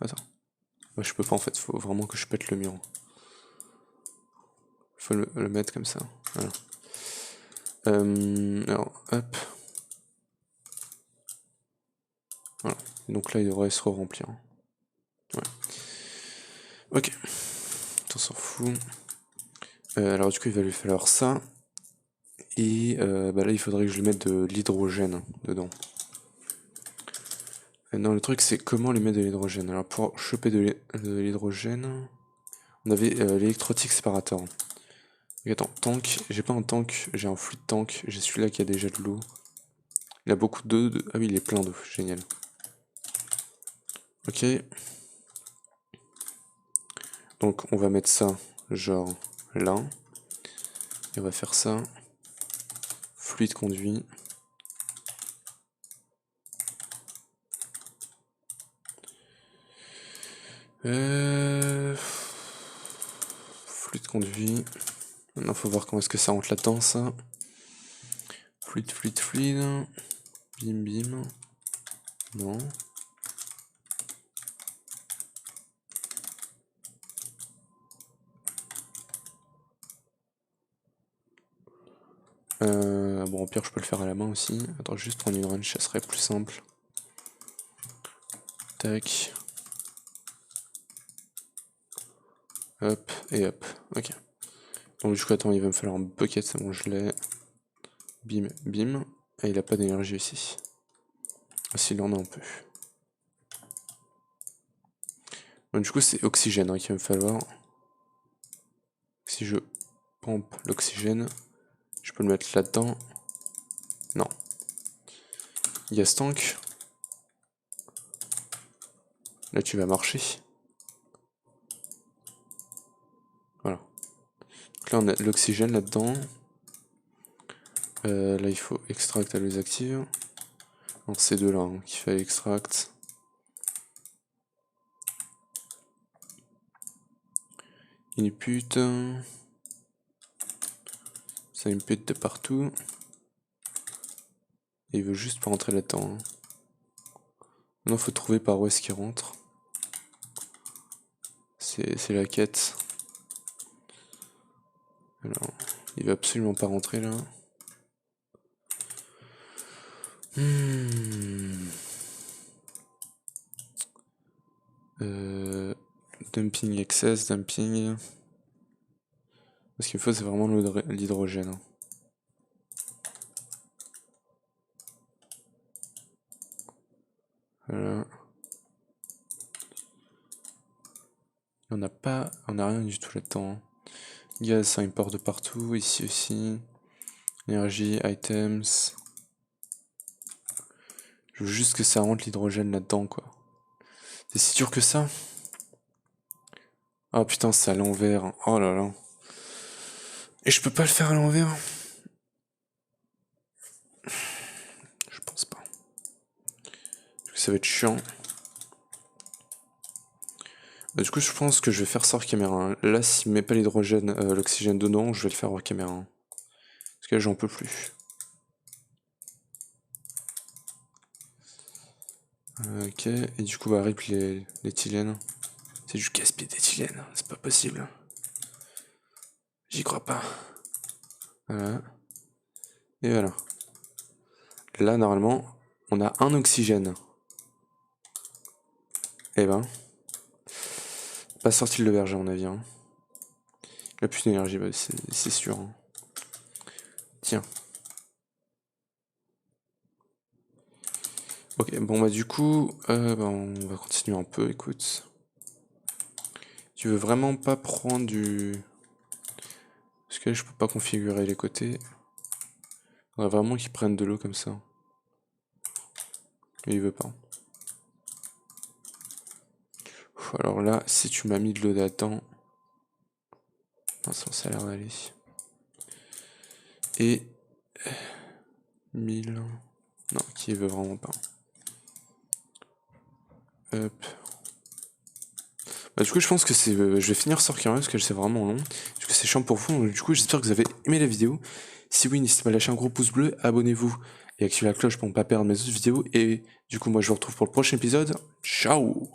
attends. Ouais, je peux pas en fait, faut vraiment que je pète le mur. Faut le mettre comme ça. Voilà. Alors, hop. Voilà. Donc là il devrait se remplir. Ouais. Ok. On s'en fout. Alors du coup il va lui falloir ça. Et bah là il faudrait que je lui mette de l'hydrogène dedans. Non, le truc c'est comment lui mettre de l'hydrogène. Alors pour choper de l'hydrogène, on avait l'électrotique séparateur. Donc, attends, tank, j'ai pas un tank, j'ai un fluide tank, j'ai celui-là qui a déjà de l'eau. Il a beaucoup d'eau, ah oui il est plein d'eau, génial. Ok. Donc on va mettre ça genre là. Et on va faire ça. Fluide conduit. Fluide conduit. Maintenant faut voir comment est-ce que ça rentre là-dedans ça. Fluide, fluide, fluide. Bim, bim. Non. Bon, au pire, je peux le faire à la main aussi. Attends, juste prendre une wrench, ça serait plus simple. Tac. Hop, et hop. Ok. Donc du coup, attends, il va me falloir un bucket, c'est bon, je l'ai. Bim, bim. Et il a pas d'énergie ici. Ah, s'il en a un peu. Donc du coup, c'est oxygène qu'il va me falloir. Si je pompe l'oxygène, je peux le mettre là-dedans. Non. Gas tank. Là, tu vas marcher. Voilà. Donc là, on a de l'oxygène là-dedans. Là, il faut extract à les active. Donc, c'est deux là qu'il fait extract. Input. Ça input de partout. Et il veut juste pas rentrer là-dedans. Maintenant, faut trouver par où est-ce qu'il rentre. C'est la quête. Alors, il va absolument pas rentrer là. Dumping excess, dumping. Ce qu'il me faut, c'est vraiment l'hydrogène. Voilà. On n'a pas, on n'a rien du tout là-dedans. Gaz, ça importe de partout, ici aussi. Énergie, items. Je veux juste que ça rentre l'hydrogène là-dedans, quoi. C'est si dur que ça? Oh putain, c'est à l'envers. Oh là là. Et je peux pas le faire à l'envers? Je pense pas. Parce que ça va être chiant. Bah, du coup, je pense que je vais faire ça hors caméra. Hein. Là, s'il met pas l'hydrogène, l'oxygène dedans, je vais le faire hors caméra. Hein. Parce que là, j'en peux plus. Ok, et du coup, bah, rip l'éthylène. C'est du gaspillage d'éthylène, c'est pas possible. J'y crois pas. Voilà. Et voilà. Là, normalement, on a un oxygène. Eh ben. Pas sorti le verger, à mon avis. Hein. Il a plus d'énergie, bah, c'est sûr. Hein. Tiens. Ok, bon bah du coup, bah, on va continuer un peu, écoute. Tu veux vraiment pas prendre du... Parce que là, je peux pas configurer les côtés. Il faudrait vraiment qu'ils prennent de l'eau comme ça. Mais il veut pas. Alors là, si tu m'as mis de l'eau là-dedans... Non, ça a l'air d'aller. Et... 1000... Non, qui veut vraiment pas. Hop. Bah, du coup, je pense que c'est... je vais finir sur Caméra parce que c'est vraiment long. Parce que c'est chiant pour vous. Donc, du coup, j'espère que vous avez aimé la vidéo. Si oui, n'hésitez pas à lâcher un gros pouce bleu, abonnez-vous et activez la cloche pour ne pas perdre mes autres vidéos. Et du coup, moi, je vous retrouve pour le prochain épisode. Ciao!